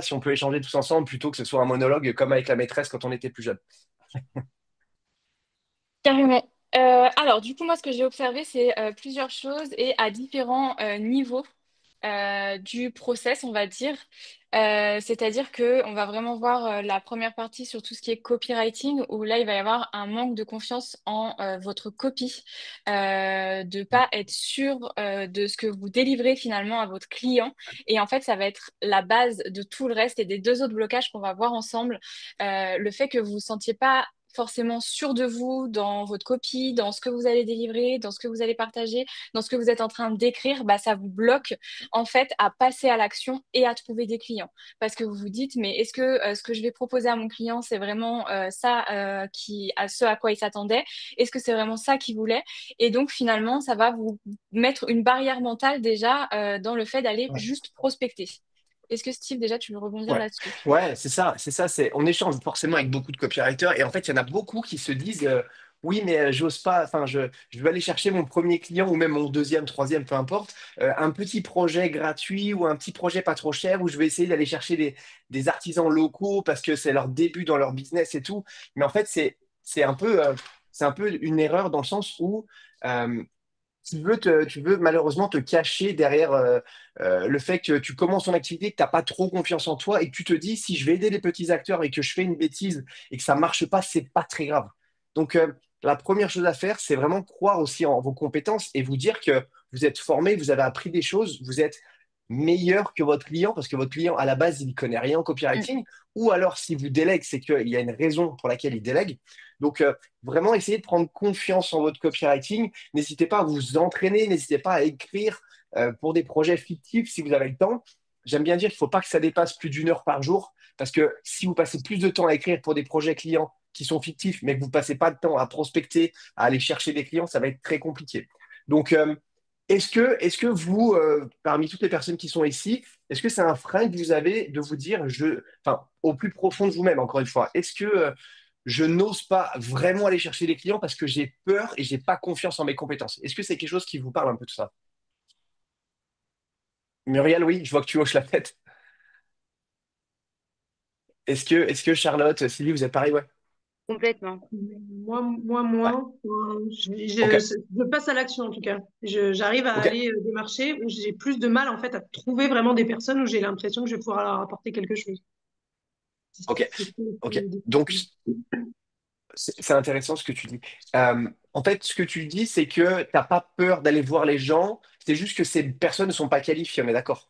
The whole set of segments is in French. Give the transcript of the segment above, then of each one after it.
si on peut échanger tous ensemble plutôt que ce soit un monologue comme avec la maîtresse quand on était plus jeune. Carrément. Alors, du coup, moi, ce que j'ai observé, c'est plusieurs choses et à différents niveaux du process, on va dire. C'est-à-dire que on va vraiment voir la première partie sur tout ce qui est copywriting, où là, il va y avoir un manque de confiance en votre copie, de pas être sûr de ce que vous délivrez finalement à votre client. Et en fait, ça va être la base de tout le reste et des deux autres blocages qu'on va voir ensemble. Le fait que vous vous sentiez pas forcément sûr de vous dans votre copie, dans ce que vous allez délivrer, dans ce que vous allez partager, dans ce que vous êtes en train de décrire, bah, ça vous bloque en fait à passer à l'action et à trouver des clients. Parce que vous vous dites, mais est-ce que ce que je vais proposer à mon client, c'est vraiment ça à ce à quoi il s'attendait? Est-ce que c'est vraiment ça qu'il voulait? Et donc finalement, ça va vous mettre une barrière mentale déjà dans le fait d'aller juste prospecter. Est-ce que Steve, déjà, tu veux rebondir Ouais, là-dessus? ouais, c'est ça, on échange forcément avec beaucoup de copywriters et en fait, il y en a beaucoup qui se disent oui, mais j'ose pas, enfin, je vais aller chercher mon premier client ou même mon deuxième, troisième, peu importe, un petit projet gratuit ou un petit projet pas trop cher où je vais essayer d'aller chercher des artisans locaux parce que c'est leur début dans leur business et tout. Mais en fait, c'est un peu une erreur dans le sens où euh, tu veux malheureusement te cacher derrière le fait que tu commences ton activité, que tu n'as pas trop confiance en toi et que tu te dis si je vais aider les petits acteurs et que je fais une bêtise et que ça marche pas, c'est pas très grave. Donc, la première chose à faire, c'est vraiment croire aussi en vos compétences et vous dire que vous êtes formé, vous avez appris des choses, vous êtes meilleur que votre client parce que votre client, à la base, il ne connaît rien en Mm. copywriting. Ou alors, si vous délègue, c'est qu'il y a une raison pour laquelle il délègue. Donc, vraiment, essayez de prendre confiance en votre copywriting. N'hésitez pas à vous entraîner, n'hésitez pas à écrire pour des projets fictifs si vous avez le temps. J'aime bien dire qu'il ne faut pas que ça dépasse plus d'une heure par jour, parce que si vous passez plus de temps à écrire pour des projets clients qui sont fictifs, mais que vous ne passez pas de temps à prospecter, à aller chercher des clients, ça va être très compliqué. Donc, est-ce que vous, parmi toutes les personnes qui sont ici, est-ce que c'est un frein que vous avez de vous dire, enfin, au plus profond de vous-même, encore une fois, est-ce que je n'ose pas vraiment aller chercher des clients parce que j'ai peur et j'ai pas confiance en mes compétences. Est-ce que c'est quelque chose qui vous parle un peu de ça? Muriel, oui, je vois que tu hoches la tête. Est-ce que Charlotte, Sylvie, vous êtes pareil, ouais? Complètement. Moi, Ouais. moins. Ok, Je passe à l'action en tout cas. J'arrive à ok, aller démarcher où j'ai plus de mal en fait à trouver vraiment des personnes où j'ai l'impression que je vais pouvoir leur apporter quelque chose. ok, C'est ok. plus Donc, difficile. c'est intéressant ce que tu dis. En fait, ce que tu dis, c'est que t'as pas peur d'aller voir les gens, c'est juste que ces personnes ne sont pas qualifiées, on est d'accord?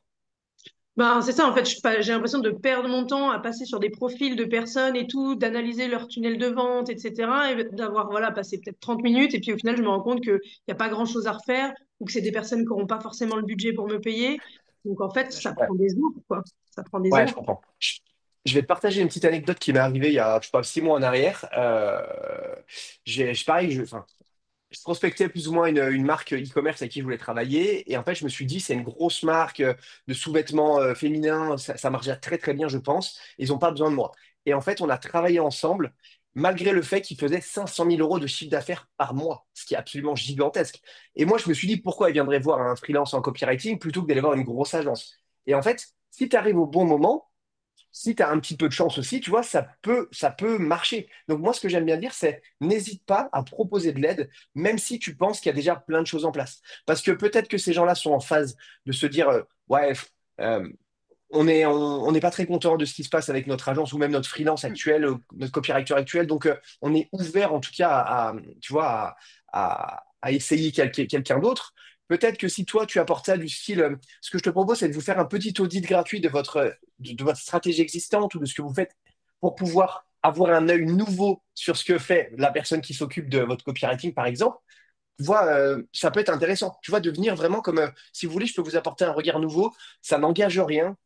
Ben, c'est ça en fait. J'ai l'impression de perdre mon temps à passer sur des profils de personnes et tout, d'analyser leur tunnel de vente, etc. Et d'avoir voilà, passé peut-être 30 minutes et puis au final, je me rends compte qu'il n'y a pas grand-chose à refaire ou que c'est des personnes qui n'auront pas forcément le budget pour me payer. Donc en fait, ça Ouais, prend des heures, quoi. Ça prend des ouais, je heures. comprends. Je vais te partager une petite anecdote qui m'est arrivée il y a, je sais pas, 6 mois en arrière. Pareil, enfin, je prospectais plus ou moins une marque e-commerce avec qui je voulais travailler. Et en fait, je me suis dit, c'est une grosse marque de sous-vêtements féminins. Ça marche déjà très, très bien, je pense. Ils n'ont pas besoin de moi. Et en fait, on a travaillé ensemble, malgré le fait qu'ils faisaient 500 000 euros de chiffre d'affaires par mois, ce qui est absolument gigantesque. Et moi, je me suis dit, pourquoi ils viendraient voir un freelance en copywriting plutôt que d'aller voir une grosse agence? Et en fait, si tu arrives au bon moment, si tu as un petit peu de chance aussi, tu vois, ça peut marcher. Donc moi, ce que j'aime bien dire, c'est n'hésite pas à proposer de l'aide, même si tu penses qu'il y a déjà plein de choses en place. Parce que peut-être que ces gens-là sont en phase de se dire, ouais, euh, on n'est pas très content de ce qui se passe avec notre agence ou même notre freelance actuel, notre copywriter actuel. Donc, on est ouvert en tout cas tu vois, à essayer quelqu'un d'autre. Peut-être que si toi, tu apportes ça du style, ce que je te propose, c'est de vous faire un petit audit gratuit de votre stratégie existante ou de ce que vous faites pour pouvoir avoir un œil nouveau sur ce que fait la personne qui s'occupe de votre copywriting, par exemple. Tu vois, ça peut être intéressant. Tu vois, devenir vraiment comme, si vous voulez, je peux vous apporter un regard nouveau. Ça n'engage rien.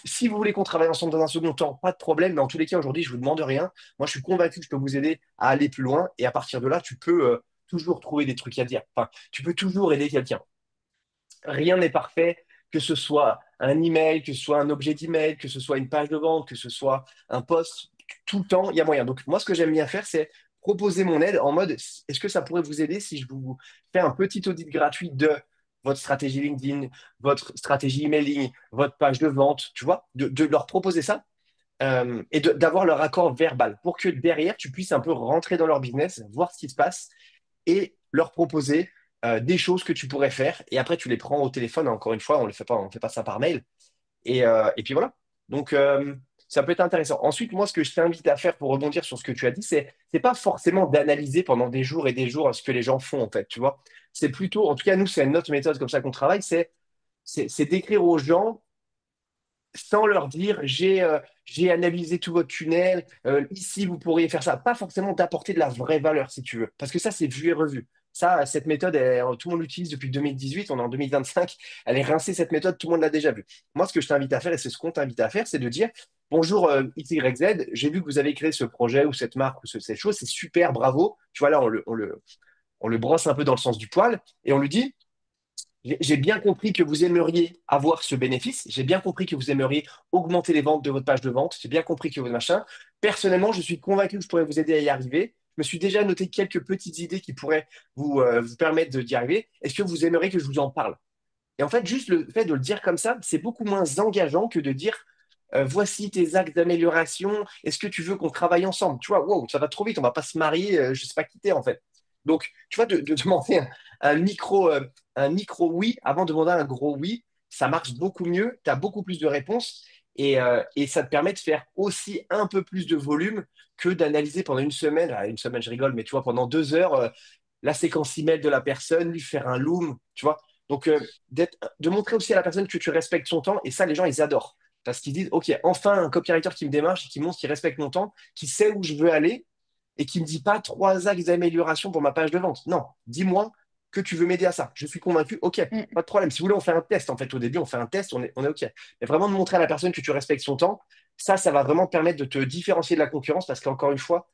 Si vous voulez qu'on travaille ensemble dans un second temps, pas de problème. Mais en tous les cas, aujourd'hui, je vous demande rien. Moi, je suis convaincu que je peux vous aider à aller plus loin. Et à partir de là, tu peux toujours trouver des trucs à dire. Enfin, tu peux toujours aider quelqu'un. Rien n'est parfait, que ce soit un email, que ce soit un objet d'email, que ce soit une page de vente, que ce soit un post, tout le temps, il y a moyen. Donc, moi, ce que j'aime bien faire, c'est proposer mon aide en mode, est-ce que ça pourrait vous aider si je vous fais un petit audit gratuit de votre stratégie LinkedIn, votre stratégie emailing, votre page de vente, tu vois, de leur proposer ça et d'avoir leur accord verbal pour que derrière, tu puisses un peu rentrer dans leur business, voir ce qui se passe et leur proposer des choses que tu pourrais faire. Et après, tu les prends au téléphone. Encore une fois, on fait pas ça par mail. Et puis voilà. Donc, ça peut être intéressant. Ensuite, moi, ce que je t'invite à faire pour rebondir sur ce que tu as dit, c'est pas forcément d'analyser pendant des jours et des jours ce que les gens font, en fait, tu vois. C'est plutôt, en tout cas, nous, c'est notre méthode comme ça qu'on travaille, c'est d'écrire aux gens sans leur dire j'ai analysé tout votre tunnel, ici vous pourriez faire ça. Pas forcément d'apporter de la vraie valeur, si tu veux, parce que ça, c'est vu et revu. Ça, cette méthode, tout le monde l'utilise depuis 2018, on est en 2025, elle est rincée, cette méthode, tout le monde l'a déjà vue. Moi, ce que je t'invite à faire, et c'est ce qu'on t'invite à faire, c'est de dire, bonjour XYZ, j'ai vu que vous avez créé ce projet ou cette marque ou cette chose, c'est super, bravo. Tu vois, là, on le brosse un peu dans le sens du poil, et on lui dit, j'ai bien compris que vous aimeriez avoir ce bénéfice. J'ai bien compris que vous aimeriez augmenter les ventes de votre page de vente. J'ai bien compris que votre machin. Personnellement, je suis convaincu que je pourrais vous aider à y arriver. Je me suis déjà noté quelques petites idées qui pourraient vous permettre d'y arriver. Est-ce que vous aimeriez que je vous en parle? Et en fait, juste le fait de le dire comme ça, c'est beaucoup moins engageant que de dire voici tes axes d'amélioration. Est-ce que tu veux qu'on travaille ensemble? Tu vois, wow, ça va trop vite. On va pas se marier, je sais pas quitter en fait. Donc, tu vois, de demander un micro, un micro oui avant de demander un gros oui, ça marche beaucoup mieux. Tu as beaucoup plus de réponses et ça te permet de faire aussi un peu plus de volume que d'analyser pendant une semaine. Ah, une semaine, je rigole, mais tu vois, pendant 2 heures, la séquence email de la personne, lui faire un loom, tu vois. Donc, de montrer aussi à la personne que tu respectes son temps, et ça, les gens, ils adorent. Parce qu'ils disent, OK, enfin, un copywriter qui me démarche et qui montre qu'il respecte mon temps, qui sait où je veux aller, et qui ne me dit pas trois axes d'amélioration pour ma page de vente. Non, dis-moi que tu veux m'aider à ça. Je suis convaincu, OK, Mm. pas de problème. Si vous voulez, on fait un test. En fait, au début, on fait un test, on est OK. Mais vraiment de montrer à la personne que tu respectes son temps, ça va vraiment te permettre de te différencier de la concurrence, parce qu'encore une fois,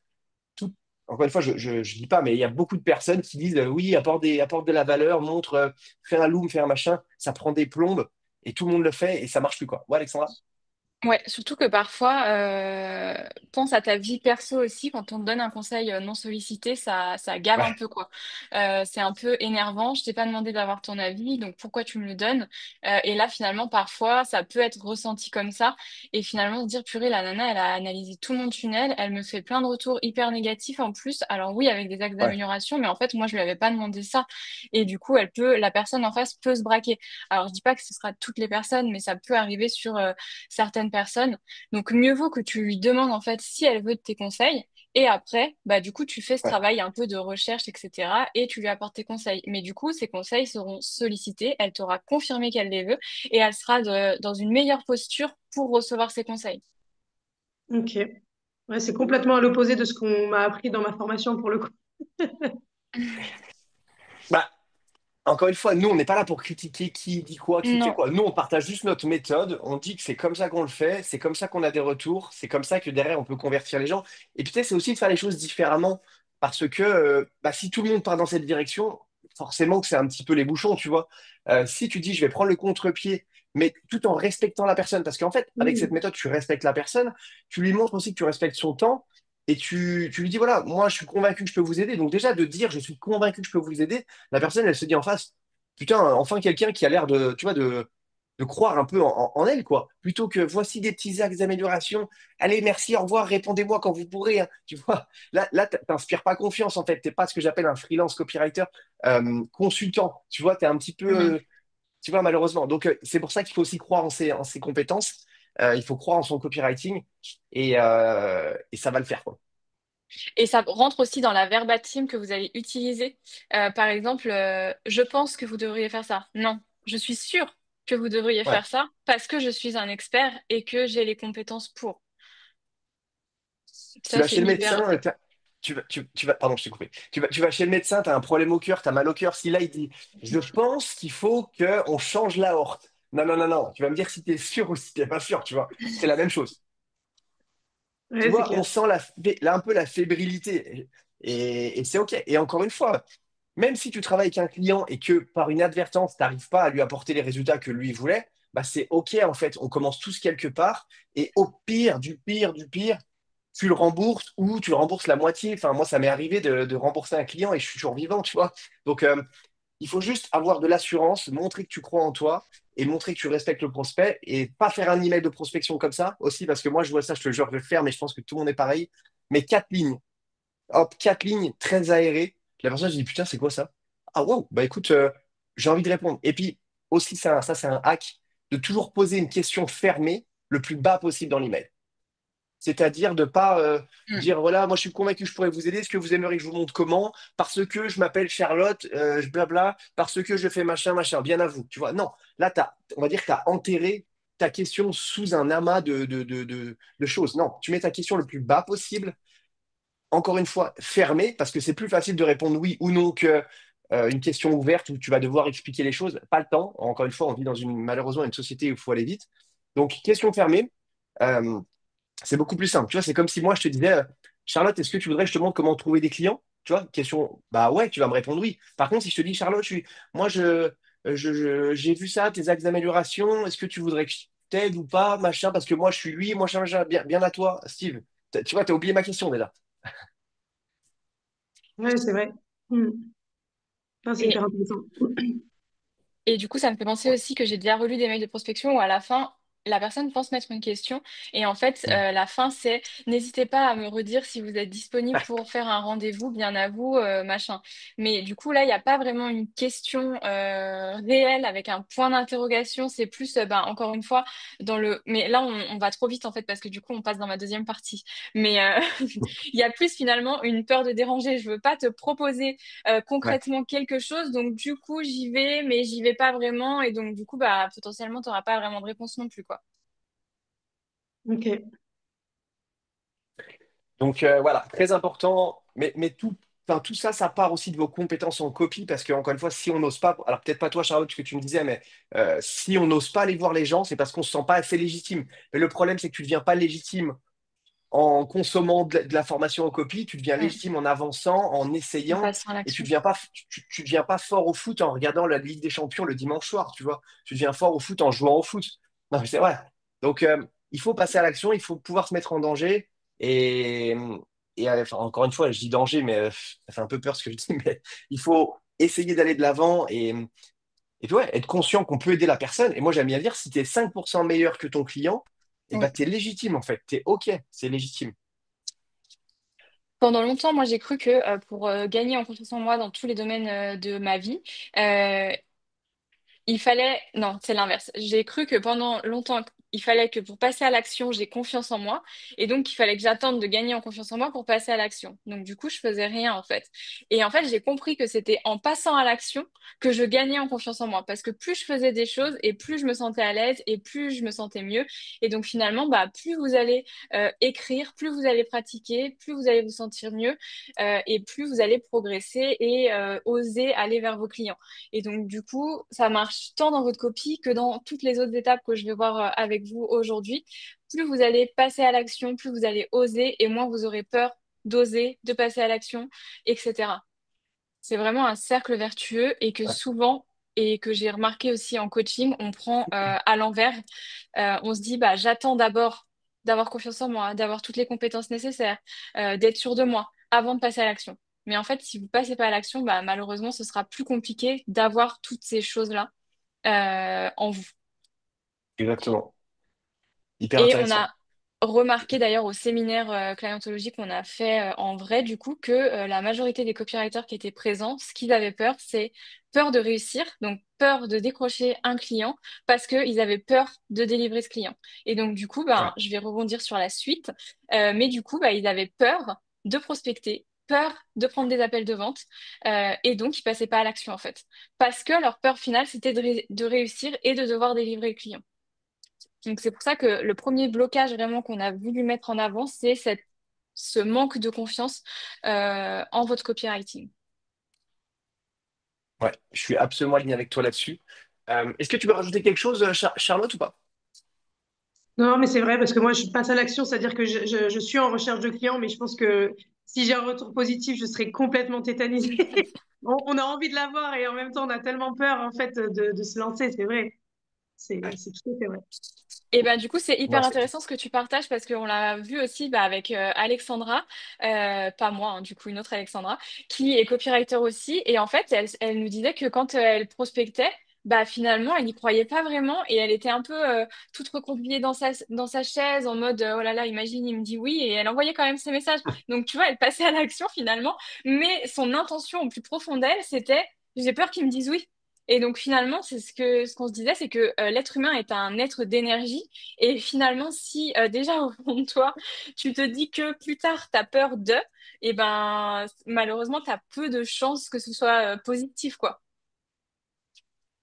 tout, encore une fois, je dis pas, mais il y a beaucoup de personnes qui disent oui, apporte de la valeur, montre, fais un loom, fais un machin, ça prend des plombes et tout le monde le fait et ça marche plus quoi. Ouais, Alexandra? Ouais, surtout que parfois, pense à ta vie perso aussi, quand on te donne un conseil non sollicité, ça gave un Ouais, peu, quoi. C'est un peu énervant, je t'ai pas demandé d'avoir ton avis, donc pourquoi tu me le donnes? Et là, finalement, parfois, ça peut être ressenti comme ça, et finalement se dire, purée, la nana, elle a analysé tout mon tunnel, elle me fait plein de retours hyper négatifs en plus, alors oui, avec des axes ouais, d'amélioration, mais en fait, moi, je lui avais pas demandé ça, et du coup, la personne en face peut se braquer. Alors, je dis pas que ce sera toutes les personnes, mais ça peut arriver sur certaines personnes. Donc, mieux vaut que tu lui demandes en fait si elle veut de tes conseils. Et après, bah, du coup, tu fais ce ouais. travail un peu de recherche, etc. Et tu lui apportes tes conseils. Mais du coup, ces conseils seront sollicités. Elle t'aura confirmé qu'elle les veut. Et elle sera dans une meilleure posture pour recevoir ses conseils. Ok. Ouais, c'est complètement à l'opposé de ce qu'on m'a appris dans ma formation pour le coup. Bah, encore une fois, nous, on n'est pas là pour critiquer qui dit quoi, qui fait Non. quoi. Nous, on partage juste notre méthode. On dit que c'est comme ça qu'on le fait, c'est comme ça qu'on a des retours, c'est comme ça que derrière, on peut convertir les gens. Et peut-être, c'est aussi de faire les choses différemment. Parce que bah, si tout le monde part dans cette direction, forcément que c'est un petit peu les bouchons, tu vois. Si tu dis, je vais prendre le contre-pied, mais tout en respectant la personne, parce qu'en fait, avec cette Mm. méthode, tu respectes la personne, tu lui montres aussi que tu respectes son temps. Et tu lui dis, voilà, moi je suis convaincu que je peux vous aider. Donc déjà, de dire, je suis convaincu que je peux vous aider, la personne, elle se dit en face, putain, enfin quelqu'un qui a l'air de, tu vois, de croire un peu en elle, quoi. Plutôt que voici des petits axes d'amélioration. Allez, merci, au revoir, répondez-moi quand vous pourrez, hein. Tu vois, là, t'inspires pas confiance, en fait. T'es pas ce que j'appelle un freelance copywriter consultant. Tu vois, t'es un petit peu, Mhm. tu vois, malheureusement. Donc, c'est pour ça qu'il faut aussi croire en ses compétences. Il faut croire en son copywriting et ça va le faire, quoi. Et ça rentre aussi dans la verbatim que vous allez utiliser. Par exemple, je pense que vous devriez faire ça. Non, je suis sûre que vous devriez Ouais. faire ça parce que je suis un expert et que j'ai les compétences pour. Tu Ça, vas c'est chez le médecin, hyper. pardon, je t'ai coupé. Tu vas chez le médecin, tu as un problème au cœur, tu as mal au cœur. Si là, il dit, je pense qu'il faut qu'on change l'aorte. Non, non, non, non. Tu vas me dire si tu es sûr ou si tu n'es pas sûr, tu vois. C'est la même chose. Tu Ouais, c'est vois, on clair. sent là, un peu la fébrilité. Et c'est OK. Et encore une fois, même si tu travailles avec un client et que par une advertence, tu n'arrives pas à lui apporter les résultats que lui voulait, bah c'est OK en fait. On commence tous quelque part. Et au pire, du pire, tu le rembourses ou tu le rembourses la moitié. Enfin, moi, ça m'est arrivé de rembourser un client et je suis toujours vivant, tu vois. Donc, Il faut juste avoir de l'assurance, montrer que tu crois en toi et montrer que tu respectes le prospect et pas faire un email de prospection comme ça aussi, parce que moi, je vois ça, je te jure, je vais le faire, mais je pense que tout le monde est pareil. Mais 4 lignes, hop, 4 lignes très aérées. La personne, je dis, putain, c'est quoi ça? Ah, wow, bah écoute, j'ai envie de répondre. Et puis, aussi, ça, c'est un hack de toujours poser une question fermée le plus bas possible dans l'email. C'est-à-dire de pas Mm. dire, voilà, moi je suis convaincu que je pourrais vous aider. Est-ce que vous aimeriez que je vous montre comment? Parce que je m'appelle Charlotte, blabla, parce que je fais machin, machin, bien à vous. Tu vois, non, là, on va dire que tu as enterré ta question sous un amas de choses. Non, tu mets ta question le plus bas possible, encore une fois, fermée, parce que c'est plus facile de répondre oui ou non que une question ouverte où tu vas devoir expliquer les choses. Pas le temps. Encore une fois, on vit malheureusement une société où il faut aller vite. Donc, question fermée. Euh, c'est beaucoup plus simple. Tu vois, c'est comme si moi, je te disais, Charlotte, est-ce que tu voudrais que je te montre comment trouver des clients? Tu vois, question, bah ouais, tu vas me répondre oui. Par contre, si je te dis, Charlotte, moi, j'ai vu ça, tes axes d'amélioration, est-ce que tu voudrais que je t'aide ou pas, machin, parce que moi, je suis lui, moi, machin, bien, bien à toi, Steve. Tu vois, t'as oublié ma question déjà. Ouais, c'est vrai. Mm. Ah, c'est hyper intéressant. Et du coup, ça me fait penser aussi que j'ai déjà relu des mails de prospection où à la fin, la personne pense mettre une question. Et en fait, Mm. la fin, c'est n'hésitez pas à me redire si vous êtes disponible pour faire un rendez-vous, bien à vous, machin. Mais du coup, là, il n'y a pas vraiment une question réelle avec un point d'interrogation. C'est plus, ben, encore une fois, dans le. Mais là, on va trop vite, en fait, parce que du coup, on passe dans ma deuxième partie. Mais il y a plus finalement une peur de déranger. Je veux pas te proposer Ouais, concrètement quelque chose. Donc, du coup, j'y vais, mais j'y vais pas vraiment. Et donc, du coup, bah, potentiellement, tu n'auras pas vraiment de réponse non plus, quoi. Ok. donc voilà, très important, mais tout, enfin, tout ça, ça part aussi de vos compétences en copie, parce que, encore une fois, si on n'ose pas, alors peut-être pas toi, Charlotte, ce que tu me disais, mais si on n'ose pas aller voir les gens, c'est parce qu'on se sent pas assez légitime. Mais le problème, c'est que tu ne deviens pas légitime en consommant de la formation en copie, tu deviens Mm. légitime en avançant, en En essayant, passant à et l'action. tu deviens pas fort au foot en regardant la Ligue des Champions le dimanche soir, tu vois. Tu deviens fort au foot en jouant au foot. Non, mais c'est vrai. Donc, il faut passer à l'action, il faut pouvoir se mettre en danger, et, enfin, encore une fois, je dis danger, mais ça fait un peu peur ce que je dis, mais il faut essayer d'aller de l'avant et puis ouais, être conscient qu'on peut aider la personne. Et moi, j'aime bien dire, si tu es 5% meilleur que ton client, et ben, Oui. tu es légitime en fait. Tu es OK, c'est légitime. Pendant longtemps, moi, j'ai cru que pour gagner en confiance en moi dans tous les domaines de ma vie, euh, il fallait... Non, c'est l'inverse. J'ai cru que pendant longtemps, il fallait que pour passer à l'action, j'ai confiance en moi. Et donc, il fallait que j'attende de gagner en confiance en moi pour passer à l'action. Donc, du coup, je faisais rien, en fait. Et en fait, j'ai compris que c'était en passant à l'action que je gagnais en confiance en moi. Parce que plus je faisais des choses et plus je me sentais à l'aise et plus je me sentais mieux. Et donc, finalement, bah, plus vous allez écrire, plus vous allez pratiquer, plus vous allez vous sentir mieux et plus vous allez progresser et oser aller vers vos clients. Et donc, du coup, ça marche tant dans votre copie que dans toutes les autres étapes que je vais voir avec vous aujourd'hui. Plus vous allez passer à l'action, plus vous allez oser et moins vous aurez peur d'oser, de passer à l'action, etc. C'est vraiment un cercle vertueux et que Ouais. souvent, et que j'ai remarqué aussi en coaching, on prend à l'envers. On se dit, bah, j'attends d'abord d'avoir confiance en moi, d'avoir toutes les compétences nécessaires, d'être sûr de moi avant de passer à l'action. Mais en fait, si vous passez pas à l'action, bah, malheureusement, ce sera plus compliqué d'avoir toutes ces choses-là en vous. Exactement. Hyper Et on intéressant. a remarqué d'ailleurs au séminaire clientologie qu'on a fait en vrai, du coup, que la majorité des copywriters qui étaient présents, ce qu'ils avaient peur, c'est peur de réussir, donc peur de décrocher un client, parce qu'ils avaient peur de délivrer ce client. Et donc, du coup, ben, Ouais. je vais rebondir sur la suite, mais du coup, ben, ils avaient peur de prospecter, peur de prendre des appels de vente, et donc ils passaient pas à l'action en fait. Parce que leur peur finale, c'était de réussir et de devoir délivrer le client. Donc c'est pour ça que le premier blocage vraiment qu'on a voulu mettre en avant, c'est ce manque de confiance en votre copywriting. Ouais, je suis absolument aligné avec toi là-dessus. Est-ce que tu peux rajouter quelque chose, Charlotte, ou pas? Non, mais c'est vrai, parce que moi, je passe à l'action, c'est-à-dire que je suis en recherche de clients, mais je pense que si j'ai un retour positif, je serai complètement tétanisée. On a envie de l'avoir et en même temps, on a tellement peur, en fait, de se lancer, c'est vrai. Ouais. C'est tout à fait vrai. Et ben du coup, c'est Non, hyper c'est intéressant ce que tu partages parce qu'on l'a vu aussi bah, avec Alexandra, pas moi, hein, du coup, une autre Alexandra, qui est copywriter aussi. Et en fait, elle nous disait que quand elle prospectait, bah finalement, elle n'y croyait pas vraiment et elle était un peu toute recroquevillée dans sa chaise en mode oh là là, imagine, il me dit oui. Et elle envoyait quand même ses messages. Donc tu vois, elle passait à l'action finalement. Mais son intention au plus profond d'elle, c'était j'ai peur qu'il me dise oui. Et donc finalement, c'est ce qu'on se disait, c'est que l'être humain est un être d'énergie. Et finalement, si déjà au fond de toi, tu te dis que plus tard, tu as peur de, et ben malheureusement, tu as peu de chances que ce soit positif, quoi.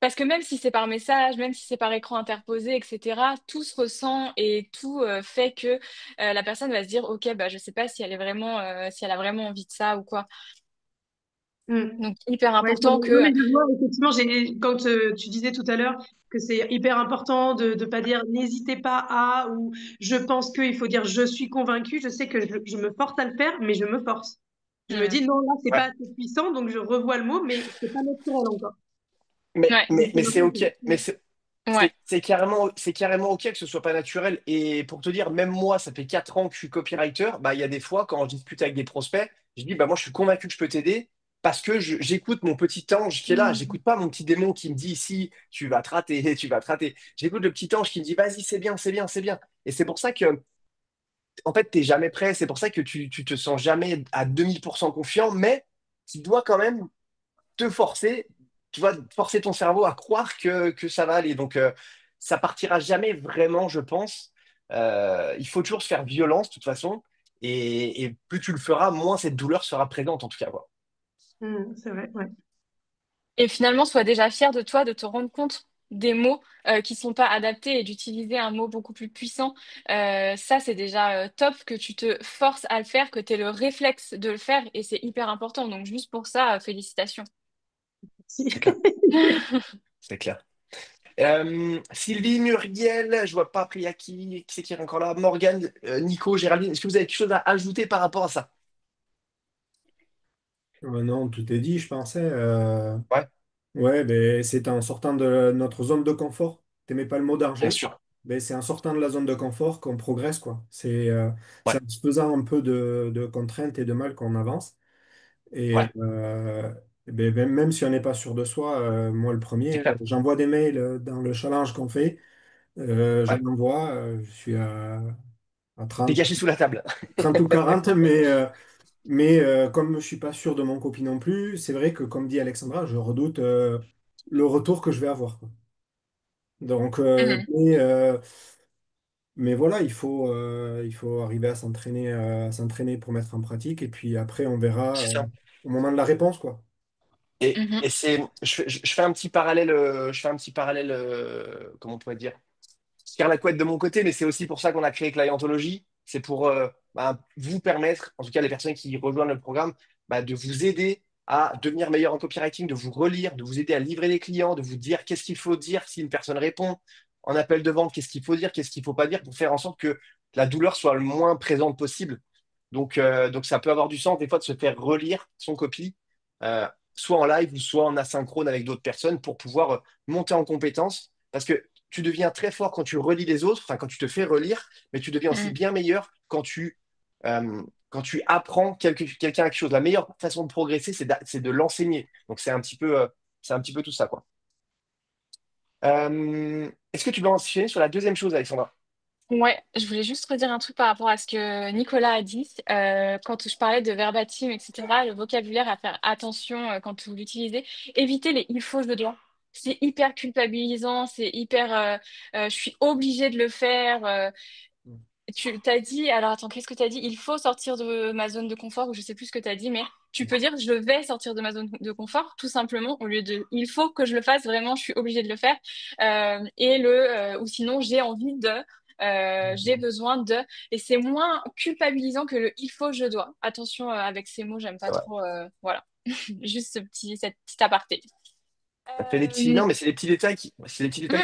Parce que même si c'est par message, même si c'est par écran interposé, etc., tout se ressent et tout fait que la personne va se dire, OK, bah, je sais pas si elle est vraiment, si elle a vraiment envie de ça ou quoi. Mm. Donc, hyper Ouais, important non, que... mais je vois, effectivement, quand tu disais tout à l'heure que c'est hyper important de ne pas dire n'hésitez pas à ou je pense que, il faut dire je suis convaincu. Je sais que je me force à le faire, mais je me force. Je me Hmm. dis non, là, c'est ouais. pas assez puissant, donc je revois le mot, mais c'est pas naturel encore. Mais, Ouais, mais, mais c'est OK. Mais ouais. c'est carrément OK que ce soit pas naturel. Et pour te dire, même moi, ça fait 4 ans que je suis copywriter. Bah, il y a des fois, quand je discute avec des prospects, je dis, bah, moi, je suis convaincu que je peux t'aider parce que j'écoute mon petit ange qui est là. Mm. J'écoute pas mon petit démon qui me dit, si, tu vas te rater, tu vas te rater. J'écoute le petit ange qui me dit, vas-y, c'est bien, c'est bien, c'est bien. Et c'est pour ça que, en fait, t'es jamais prêt. C'est pour ça que tu te sens jamais à 2000% confiant, mais tu dois quand même te forcer, tu vois, forcer ton cerveau à croire que ça va aller. Donc, ça partira jamais vraiment, je pense. Il faut toujours se faire violence, de toute façon. Et plus tu le feras, moins cette douleur sera présente, en tout cas. Quoi. Mm, c'est vrai, ouais. Et finalement, sois déjà fier de toi, de te rendre compte des mots qui sont pas adaptés et d'utiliser un mot beaucoup plus puissant. Ça, c'est déjà top que tu te forces à le faire, que tu aies le réflexe de le faire et c'est hyper important. Donc, juste pour ça, félicitations. Si. C'est clair. C'est clair. Sylvie, Muriel, je vois pas après, il y a qui c'est qui est encore là? Morgane, Nico, Géraldine, est-ce que vous avez quelque chose à ajouter par rapport à ça? Non, tout est dit, je pensais. Ouais, Ouais, ben, c'est en sortant de notre zone de confort. T'aimais pas le mot bien danger? sûr. Ben, c'est en sortant de la zone de confort qu'on progresse, quoi. C'est Ouais, en se faisant un peu de contraintes et de mal qu'on avance. Et ouais, même si on n'est pas sûr de soi, moi le c'est premier, clair. j'envoie des mails dans le challenge qu'on fait. Ouais. J'en envoie, je suis à T'es 30 caché sous la table. 30 ou 40, mais comme je suis pas sûr de mon copie non plus, c'est vrai que comme dit Alexandra, je redoute le retour que je vais avoir, quoi. Donc, Mhm. mais voilà, il faut arriver à s'entraîner pour mettre en pratique, et puis après on verra C'est ça. au moment de la réponse, quoi. Et Mhm. c'est, je fais un petit parallèle, comment on pourrait dire, je tire la couette de mon côté, mais c'est aussi pour ça qu'on a créé Clientology. C'est pour bah, vous permettre, en tout cas les personnes qui rejoignent le programme, bah, de vous aider à devenir meilleur en copywriting, de vous relire, de vous aider à livrer les clients, de vous dire qu'est-ce qu'il faut dire si une personne répond en appel de vente, qu'est-ce qu'il faut dire, qu'est-ce qu'il faut pas dire, pour faire en sorte que la douleur soit le moins présente possible. Donc ça peut avoir du sens des fois de se faire relire son copie, soit en live ou soit en asynchrone avec d'autres personnes pour pouvoir monter en compétences. Parce que tu deviens très fort quand tu relis les autres, enfin quand tu te fais relire, mais tu deviens aussi Mhm. bien meilleur quand tu apprends quelqu'un quelque chose. La meilleure façon de progresser, c'est de l'enseigner. Donc c'est un petit peu tout ça, quoi. Est-ce que tu veux enchaîner sur la deuxième chose, Alexandra? Ouais, je voulais juste redire un truc par rapport à ce que Nicolas a dit. Quand je parlais de verbatim, etc., le vocabulaire à faire attention quand vous l'utilisez. Évitez les il faut, je dois. C'est hyper culpabilisant, c'est hyper je suis obligée de le faire. Tu t'as dit, alors attends, qu'est-ce que tu as dit? Il faut sortir de ma zone de confort, ou je sais plus ce que tu as dit, mais tu peux dire je vais sortir de ma zone de confort, tout simplement, au lieu de il faut que je le fasse, vraiment, je suis obligée de le faire. Ou sinon, j'ai envie de, j'ai besoin de, et c'est moins culpabilisant que le il faut, je dois. Attention avec ces mots, j'aime pas C'est vrai. trop, voilà, juste cette petite aparté. Ça fait des petits, Euh, non, mais c'est les petits détails qui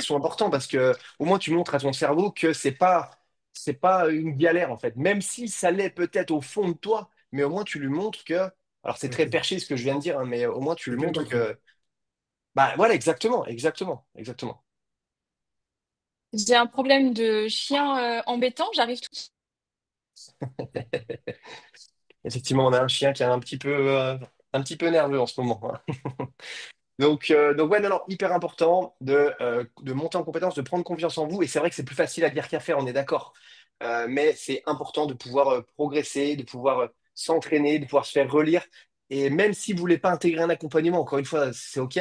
sont importants parce que au moins tu montres à ton cerveau que c'est pas une galère en fait. Même si ça l'est peut-être au fond de toi, mais au moins tu lui montres que, alors c'est Ouais, très perché ce que je viens de dire, hein, mais au moins tu lui j'ai bien montres compris. que, bah voilà, exactement, exactement, exactement. J'ai un problème de chien embêtant, j'arrive tout. Effectivement, on a un chien qui est un petit peu nerveux en ce moment, hein. Donc ouais, non, non, hyper important de monter en compétence, de prendre confiance en vous. Et c'est vrai que c'est plus facile à dire qu'à faire, on est d'accord. Mais c'est important de pouvoir progresser, de pouvoir s'entraîner, de pouvoir se faire relire. Et même si vous voulez pas intégrer un accompagnement, encore une fois, c'est OK.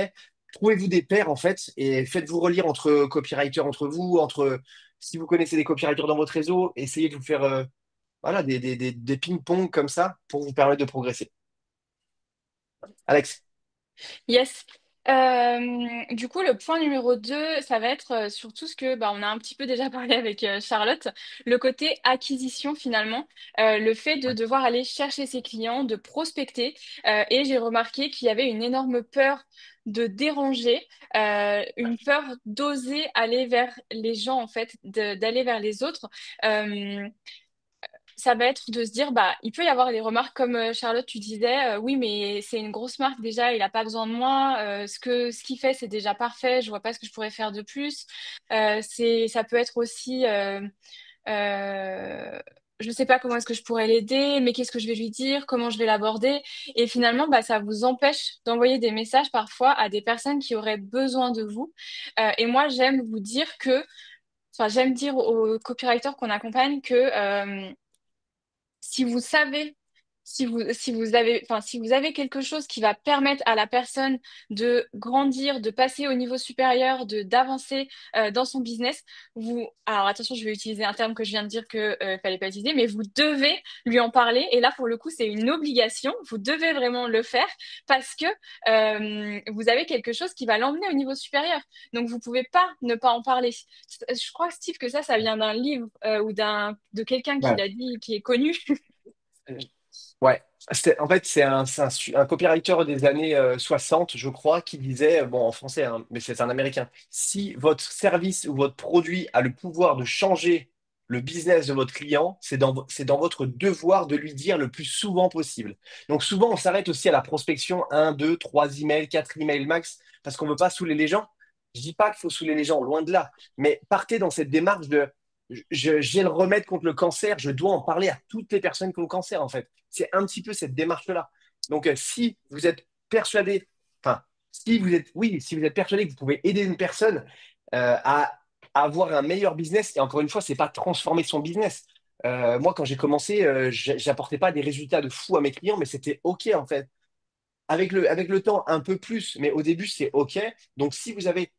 Trouvez-vous des pairs, en fait, et faites-vous relire entre copywriters, entre vous, si vous connaissez des copywriters dans votre réseau, essayez de vous faire voilà, des ping-pong comme ça pour vous permettre de progresser. Alex. Yes. Du coup, le point numéro 2, ça va être sur tout ce que on a un petit peu déjà parlé avec Charlotte, le côté acquisition finalement, le fait de devoir aller chercher ses clients, de prospecter. Et j'ai remarqué qu'il y avait une énorme peur de déranger, une peur d'oser aller vers les gens en fait, d'aller vers les autres. Euh, Ça va être de se dire, il peut y avoir des remarques comme Charlotte, tu disais, oui, mais c'est une grosse marque déjà, il n'a pas besoin de moi, ce qu'il fait, c'est déjà parfait, je vois pas ce que je pourrais faire de plus. Ça peut être aussi, euh, je ne sais pas comment est-ce que je pourrais l'aider, mais qu'est-ce que je vais lui dire, comment je vais l'aborder. Et finalement, ça vous empêche d'envoyer des messages parfois à des personnes qui auraient besoin de vous. Et moi, j'aime dire aux copywriters qu'on accompagne que si vous savez, si vous avez quelque chose qui va permettre à la personne de grandir, de passer au niveau supérieur, d'avancer dans son business, alors attention, je vais utiliser un terme que je viens de dire que fallait pas utiliser, mais vous devez lui en parler. Et là, pour le coup, c'est une obligation. Vous devez vraiment le faire parce que vous avez quelque chose qui va l'emmener au niveau supérieur. Donc, vous pouvez pas ne pas en parler. Je crois, Steve, que ça vient d'un livre ou de quelqu'un qui Ouais. l'a dit, qui est connu. Ouais, en fait, c'est un copywriter des années 60, je crois, qui disait, bon, en français, hein, mais c'est un Américain, si votre service ou votre produit a le pouvoir de changer le business de votre client, c'est dans votre devoir de lui dire le plus souvent possible. Donc souvent, on s'arrête aussi à la prospection, un, 2, 3 emails, 4 emails max, parce qu'on ne veut pas saouler les gens. Je dis pas qu'il faut saouler les gens, loin de là, mais partez dans cette démarche de, j'ai le remède contre le cancer, je dois en parler à toutes les personnes qui ont le cancer, en fait. C'est un petit peu cette démarche-là. Donc, si vous êtes persuadé, enfin, si vous êtes persuadé que vous pouvez aider une personne à avoir un meilleur business, et encore une fois, c'est pas transformer son business. Moi, quand j'ai commencé, j'apportais pas des résultats de fou à mes clients, mais c'était OK, en fait. Avec le temps, un peu plus, mais au début, c'est OK. Donc, si vous avez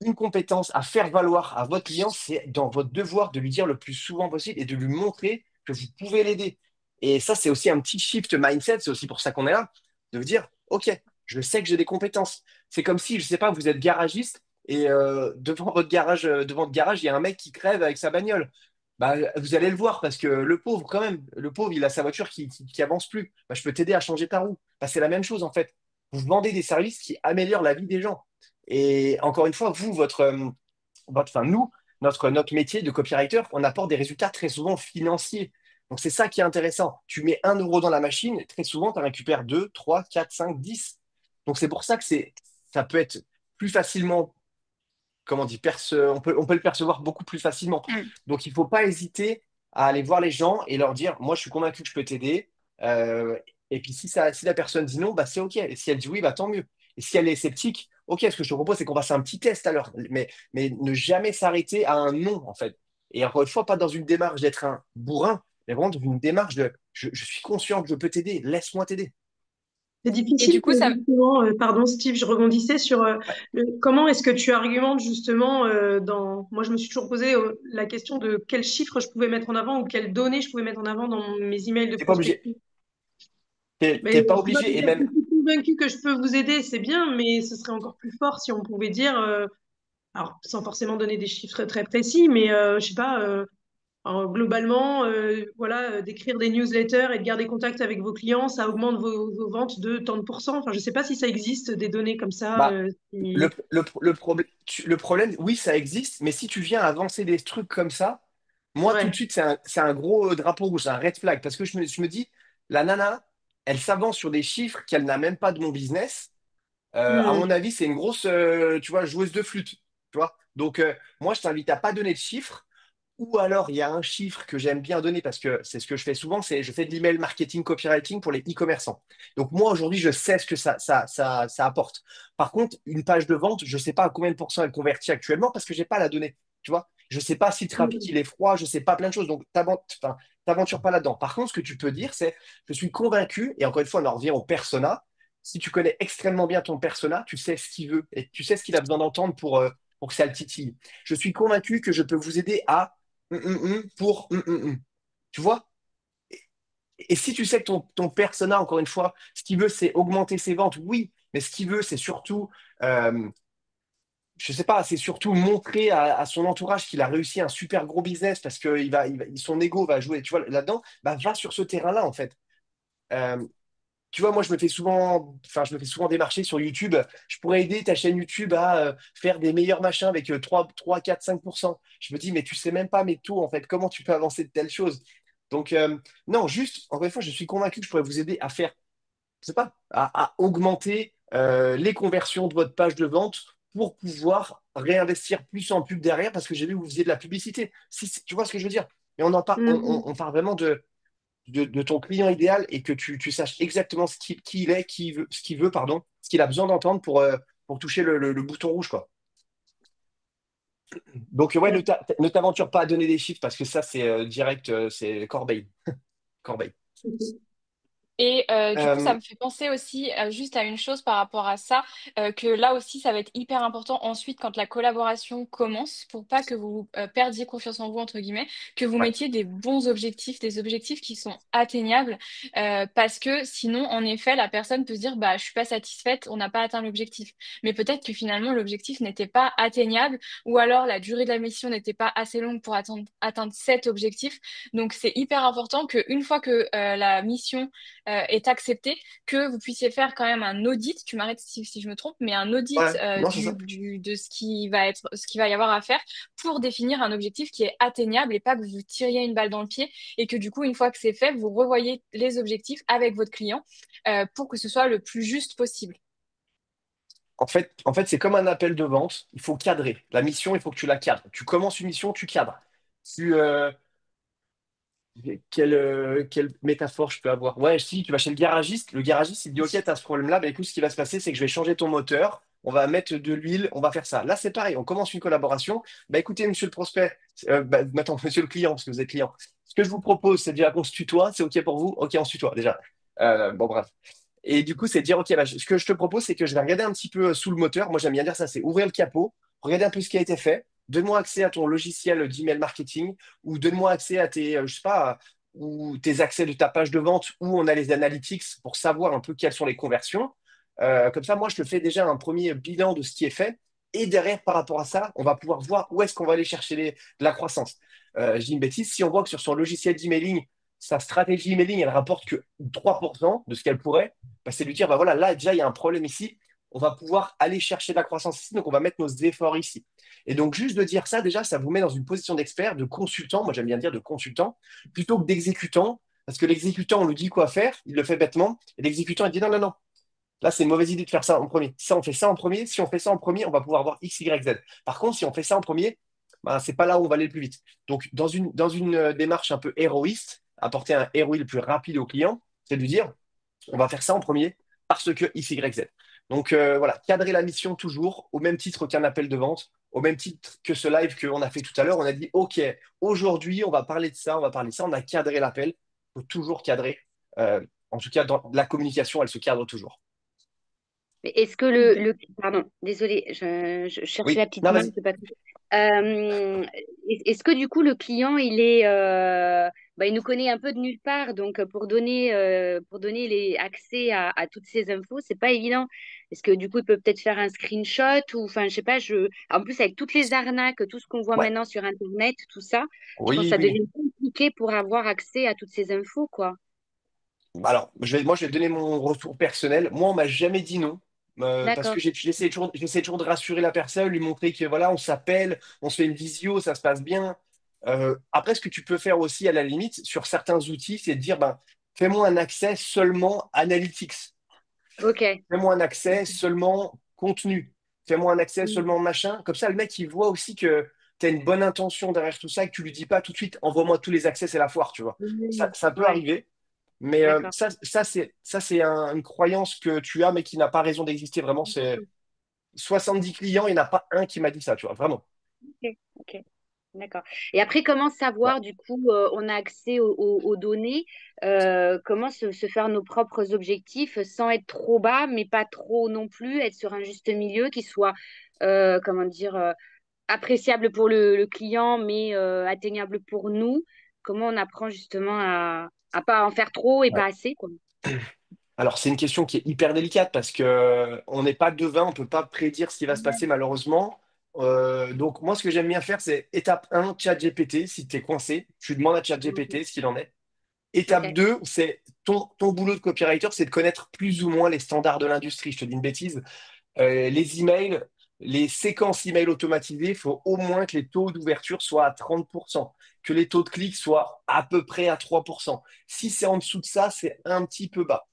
une compétence à faire valoir à votre client, c'est dans votre devoir de lui dire le plus souvent possible et de lui montrer que vous pouvez l'aider. Et ça, c'est aussi un petit shift mindset, c'est aussi pour ça qu'on est là, de vous dire, OK, je sais que j'ai des compétences. C'est comme si, je sais pas, vous êtes garagiste et devant votre garage, il y a un mec qui crève avec sa bagnole. Bah, vous allez le voir parce que le pauvre, quand même, le pauvre, il a sa voiture qui avance plus. Bah, je peux t'aider à changer ta roue. Bah, c'est la même chose en fait. Vous vendez des services qui améliorent la vie des gens. Et encore une fois, enfin, nous, notre métier de copywriter, on apporte des résultats très souvent financiers. Donc, c'est ça qui est intéressant. Tu mets 1 euro dans la machine, très souvent, tu en récupères 2, 3, 4, 5, 10. Donc, c'est pour ça que ça peut être plus facilement, comment on dit, on peut le percevoir beaucoup plus facilement. Mm. Donc, il ne faut pas hésiter à aller voir les gens et leur dire, moi, je suis convaincu que je peux t'aider. Euh, et puis, si la personne dit non, bah, c'est OK. Et si elle dit oui, bah, tant mieux. Et si elle est sceptique, OK, ce que je te propose, c'est qu'on fasse un petit test alors. Mais ne jamais s'arrêter à un non, en fait. Et encore une fois, pas dans une démarche d'être un bourrin, mais vraiment dans une démarche de je suis conscient que je peux t'aider, laisse-moi t'aider. C'est Et difficile, du coup, ça, justement, pardon Steve, je rebondissais sur Ouais. comment est-ce que tu argumentes justement dans... Moi, je me suis toujours posé la question de quels chiffres je pouvais mettre en avant ou quelles données je pouvais mettre en avant dans mes emails de T'es pas obligé. prospection. Mais T'es pas tu vois, obligé. Et peut-être que même, je suis convaincue que je peux vous aider, c'est bien, mais ce serait encore plus fort si on pouvait dire, alors sans forcément donner des chiffres très précis, mais je sais pas, alors, globalement, voilà, d'écrire des newsletters et de garder contact avec vos clients, ça augmente vos ventes de tant de pourcents. Enfin, je ne sais pas si ça existe, des données comme ça. bah, le problème, oui, ça existe, mais si tu viens avancer des trucs comme ça, moi, tout de Ouais. suite, c'est un gros drapeau rouge, c'est un red flag, parce que je me dis, la nana, elle s'avance sur des chiffres qu'elle n'a même pas de mon business. À Hmm. mon avis, c'est une grosse, tu vois, joueuse de flûte. Tu vois? Donc, moi, je t'invite à pas donner de chiffres. Ou alors, il y a un chiffre que j'aime bien donner parce que c'est ce que je fais souvent, c'est je fais de l'email marketing copywriting pour les e-commerçants. Donc moi, aujourd'hui, je sais ce que ça apporte. Par contre, une page de vente, je ne sais pas à combien de pourcents elle convertit actuellement parce que j'ai pas la donnée. Tu vois? Je ne sais pas si le trafic il est froid, je ne sais pas plein de choses. Donc, t'aventures pas là-dedans. Par contre, ce que tu peux dire, c'est je suis convaincu, et encore une fois, on en revient au persona. Si tu connais extrêmement bien ton persona, tu sais ce qu'il veut et tu sais ce qu'il a besoin d'entendre pour que ça le titille. Je suis convaincu que je peux vous aider à pour Tu vois? Et si tu sais que ton persona, encore une fois, ce qu'il veut, c'est augmenter ses ventes, oui, mais ce qu'il veut, c'est surtout, euh, je sais pas, c'est surtout montrer à son entourage qu'il a réussi un super gros business parce que son ego va jouer, tu vois, là-dedans, bah, va sur ce terrain-là, en fait. Euh, Tu vois, moi, je me fais souvent démarcher sur YouTube. Je pourrais aider ta chaîne YouTube à faire des meilleurs machins avec 3, 4, 5%. Je me dis, mais tu sais même pas mes taux, en fait. Comment tu peux avancer de telles choses? Donc, non, juste, encore une fois, je suis convaincu que je pourrais vous aider à faire, je sais pas, à augmenter les conversions de votre page de vente pour pouvoir réinvestir plus en pub derrière parce que j'ai vu que vous faisiez de la publicité. Tu vois ce que je veux dire? Et on parle vraiment de ton client idéal et que tu saches exactement qui il est, ce qu'il veut, pardon, ce qu'il a besoin d'entendre pour toucher le bouton rouge, quoi. Donc, ouais, ne t'aventure pas à donner des chiffres parce que ça, c'est direct, c'est Corbeil. Corbeil. Et du coup, ça Euh, me fait penser aussi juste à une chose par rapport à ça, que là aussi, ça va être hyper important ensuite quand la collaboration commence, pour pas que vous perdiez confiance en vous, entre guillemets, que vous ouais, mettiez des bons objectifs, des objectifs qui sont atteignables, parce que sinon, en effet, la personne peut se dire, bah, je suis pas satisfaite, on n'a pas atteint l'objectif. Mais peut-être que finalement, l'objectif n'était pas atteignable, ou alors la durée de la mission n'était pas assez longue pour atteindre cet objectif. Donc, c'est hyper important qu'une fois que la mission est accepté, que vous puissiez faire quand même un audit, tu m'arrêtes si je me trompe, mais un audit ouais, non, c'est ça. de ce qui va y avoir à faire pour définir un objectif qui est atteignable et pas que vous tiriez une balle dans le pied et que du coup, une fois que c'est fait, vous revoyez les objectifs avec votre client pour que ce soit le plus juste possible. En fait, c'est comme un appel de vente. Il faut cadrer. La mission, il faut que tu la cadres. Tu commences une mission, tu cadres. Tu, euh, quelle métaphore je peux avoir? Ouais, si tu vas chez le garagiste, il dit, OK, tu as ce problème-là, bah, écoute, ce qui va se passer, c'est que je vais changer ton moteur, on va mettre de l'huile, on va faire ça. Là, c'est pareil, on commence une collaboration. Bah, écoutez, monsieur le prospect, maintenant, monsieur le client, parce que vous êtes client, ce que je vous propose, c'est déjà qu'on se tutoie, c'est OK pour vous? OK, on se tutoie, déjà. Bon, bref. Et du coup, c'est de dire, OK, bah, ce que je te propose, c'est que je vais regarder un petit peu sous le moteur. Moi, j'aime bien dire ça, c'est ouvrir le capot, regarder un peu ce qui a été fait. Donne-moi accès à ton logiciel d'email marketing ou donne-moi accès à tes, je sais pas, ou tes accès de ta page de vente où on a les analytics pour savoir un peu quelles sont les conversions. Comme ça, moi, je te fais déjà un premier bilan de ce qui est fait. Et derrière, par rapport à ça, on va pouvoir voir où est-ce qu'on va aller chercher de la croissance. Je dis une bêtise, si on voit que sur son logiciel d'emailing, sa stratégie emailing, elle rapporte que 3% de ce qu'elle pourrait, bah, c'est lui dire, bah voilà, là, déjà, il y a un problème ici. On va pouvoir aller chercher de la croissance ici, donc on va mettre nos efforts ici. Et donc, juste de dire ça, déjà, ça vous met dans une position d'expert, de consultant, moi j'aime bien dire de consultant, plutôt que d'exécutant, parce que l'exécutant, on lui dit quoi faire, il le fait bêtement, et l'exécutant, il dit non, non, non, là, c'est une mauvaise idée de faire ça en premier. Ça, on fait ça en premier. Si on fait ça en premier, on va pouvoir avoir X, Y, Z. Par contre, si on fait ça en premier, ben, c'est pas là où on va aller le plus vite. Donc, dans une démarche un peu héroïste, apporter un ROI le plus rapide au client, c'est de lui dire, on va faire ça en premier parce que X, Y, Z. Donc, voilà, cadrer la mission toujours, au même titre qu'un appel de vente, au même titre que ce live qu'on a fait tout à l'heure. On a dit, OK, aujourd'hui, on va parler de ça, on va parler de ça. On a cadré l'appel. Il faut toujours cadrer. En tout cas, dans la communication, elle se cadre toujours. Mais est-ce que pardon, désolée, je cherchais Oui, la petite non, main, vas-y. je sais pas. Est-ce que du coup le client il est il nous connaît un peu de nulle part, donc pour donner les accès à toutes ces infos c'est pas évident. Est-ce que du coup il peut peut-être faire un screenshot ou enfin je sais pas, en plus avec toutes les arnaques, tout ce qu'on voit Ouais, maintenant sur internet, tout ça, je pense que oui, ça oui. devient compliqué pour avoir accès à toutes ces infos quoi. Bah alors, moi, je vais donner mon retour personnel. Moi, on m'a jamais dit non. Parce D'accord. que j'essaie toujours de rassurer la personne, lui montrer que voilà, on s'appelle, on se fait une visio, ça se passe bien. Après, ce que tu peux faire aussi, à la limite, sur certains outils, c'est de dire, ben, fais-moi un accès seulement analytics. Ok. Fais-moi un accès seulement contenu. fais-moi un accès Mm. seulement machin. Comme ça, le mec, il voit aussi que tu as une bonne intention derrière tout ça et que tu lui dis pas tout de suite, envoie-moi tous les accès, c'est la foire, tu vois. Oui. Ça peut Ouais, arriver, mais d'accord. ça, c'est une croyance que tu as, mais qui n'a pas raison d'exister. Vraiment, c'est 70 clients, il n'y en a pas un qui m'a dit ça, tu vois, vraiment. Ok, ok. D'accord. Et après, comment Ouais. savoir, du coup, on a accès aux données, comment se faire nos propres objectifs sans être trop bas, mais pas trop non plus, être sur un juste milieu qui soit, comment dire, appréciable pour le client, mais atteignable pour nous. Comment on apprend justement à pas en faire trop et Ouais. pas assez, quoi. Alors, c'est une question qui est hyper délicate parce que on n'est pas devin, on peut pas prédire ce qui va se passer malheureusement. Donc, moi, ce que j'aime bien faire, c'est étape 1, ChatGPT. Si tu es coincé, tu demandes à ChatGPT ce qu'il en est. Étape Ok, 2, c'est ton boulot de copywriter, c'est de connaître plus ou moins les standards de l'industrie. Je te dis une bêtise. Les emails, les séquences emails automatisées, il faut au moins que les taux d'ouverture soient à 30%, que les taux de clics soient à peu près à 3%. Si c'est en dessous de ça, c'est un petit peu bas.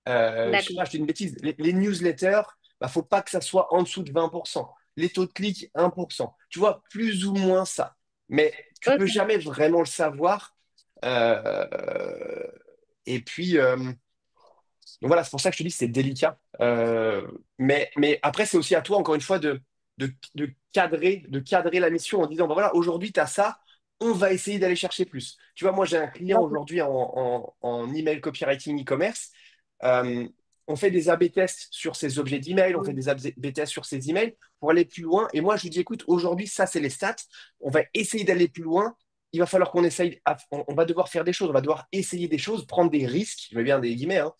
Je sais d'accord. pas, je dis une bêtise. Les newsletters, bah, faut pas que ça soit en dessous de 20%. Les taux de clics, 1%. Tu vois, plus ou moins ça. Mais tu peux Ok, jamais vraiment le savoir. Euh, et puis, donc voilà, c'est pour ça que je te dis que c'est délicat. Mais après, c'est aussi à toi, encore une fois, de cadrer la mission en disant, bah voilà, aujourd'hui, tu as ça, on va essayer d'aller chercher plus. Tu vois, moi, j'ai un client d'accord. aujourd'hui en email copywriting e-commerce. Euh, on fait des A/B tests sur ces objets d'email, on fait des A/B tests sur ces emails pour aller plus loin. Et moi, je lui dis, écoute, aujourd'hui, ça, c'est les stats. On va essayer d'aller plus loin. Il va falloir qu'on essaye, on va devoir faire des choses, on va devoir essayer des choses, prendre des risques, je mets bien des guillemets, hein,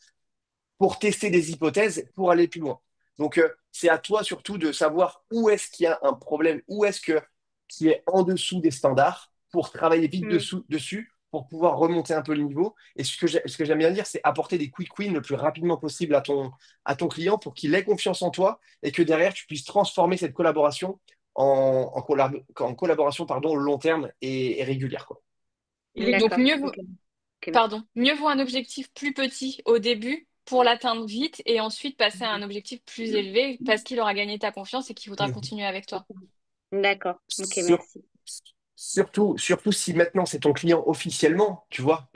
pour tester des hypothèses, pour aller plus loin. Donc, c'est à toi surtout de savoir où est-ce qu'il y a un problème, où est-ce que qui est en dessous des standards pour travailler vite Hmm. dessus, pour pouvoir remonter un peu le niveau. Et ce que j'aime bien dire, c'est apporter des quick wins le plus rapidement possible à ton client pour qu'il ait confiance en toi et que derrière, tu puisses transformer cette collaboration en collaboration pardon, long terme et régulière, quoi. Et les Donc D'accord. mieux vaut, Ok, ok, merci. pardon, mieux vaut un objectif plus petit au début pour l'atteindre vite et ensuite passer à un objectif plus élevé parce qu'il aura gagné ta confiance et qu'il voudra continuer avec toi. D'accord. Ok, Sur- merci. surtout si maintenant c'est ton client officiellement, tu vois,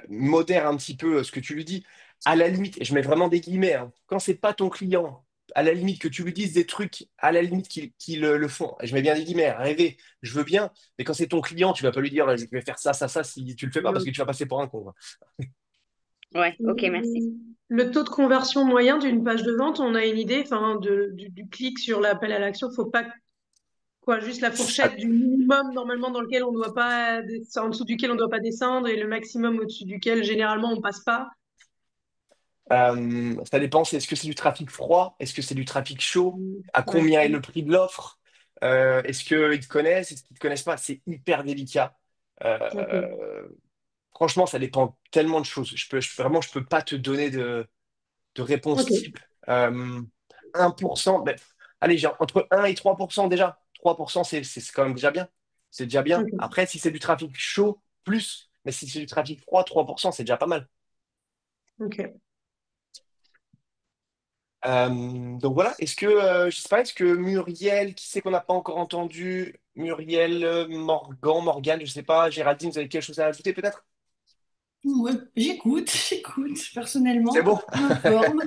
modère un petit peu ce que tu lui dis. À la limite, et je mets vraiment des guillemets, hein, quand c'est pas ton client, à la limite que tu lui dises des trucs, à la limite qu'ils le font. Et je mets bien des guillemets, rêver, je veux bien, mais quand c'est ton client, tu vas pas lui dire je vais faire ça, ça, ça si tu le fais pas parce Mm. que tu vas passer pour un con, quoi. Ouais, ok, merci. Le taux de conversion moyen d'une page de vente, on a une idée, enfin, du clic sur l'appel à l'action. Faut pas quoi, juste la Ah, fourchette du minimum normalement dans lequel on doit pas, en dessous duquel on doit pas descendre et le maximum au-dessus duquel généralement on passe pas. ça dépend, est-ce que c'est du trafic froid? Est-ce que c'est du trafic chaud? À Ouais. combien est le prix de l'offre? Est-ce qu'ils te connaissent? Est-ce qu'ils ne te connaissent pas? C'est hyper délicat. Ok. Euh, franchement, ça dépend tellement de choses. Vraiment, je peux pas te donner de réponse Ok. type. 1%, ben, allez, j'ai entre 1 et 3% déjà. 3%, c'est quand même déjà bien. C'est déjà bien. Ok. Après, si c'est du trafic chaud, plus. Mais si c'est du trafic froid, 3%, c'est déjà pas mal. Ok. Donc voilà, je sais pas, est-ce que Muriel, qui c'est qu'on n'a pas encore entendu, Muriel, Morgane, je sais pas, Géraldine, vous avez quelque chose à ajouter peut-être? Ouais, j'écoute, j'écoute. C'est Personnellement, bon. je m'informe.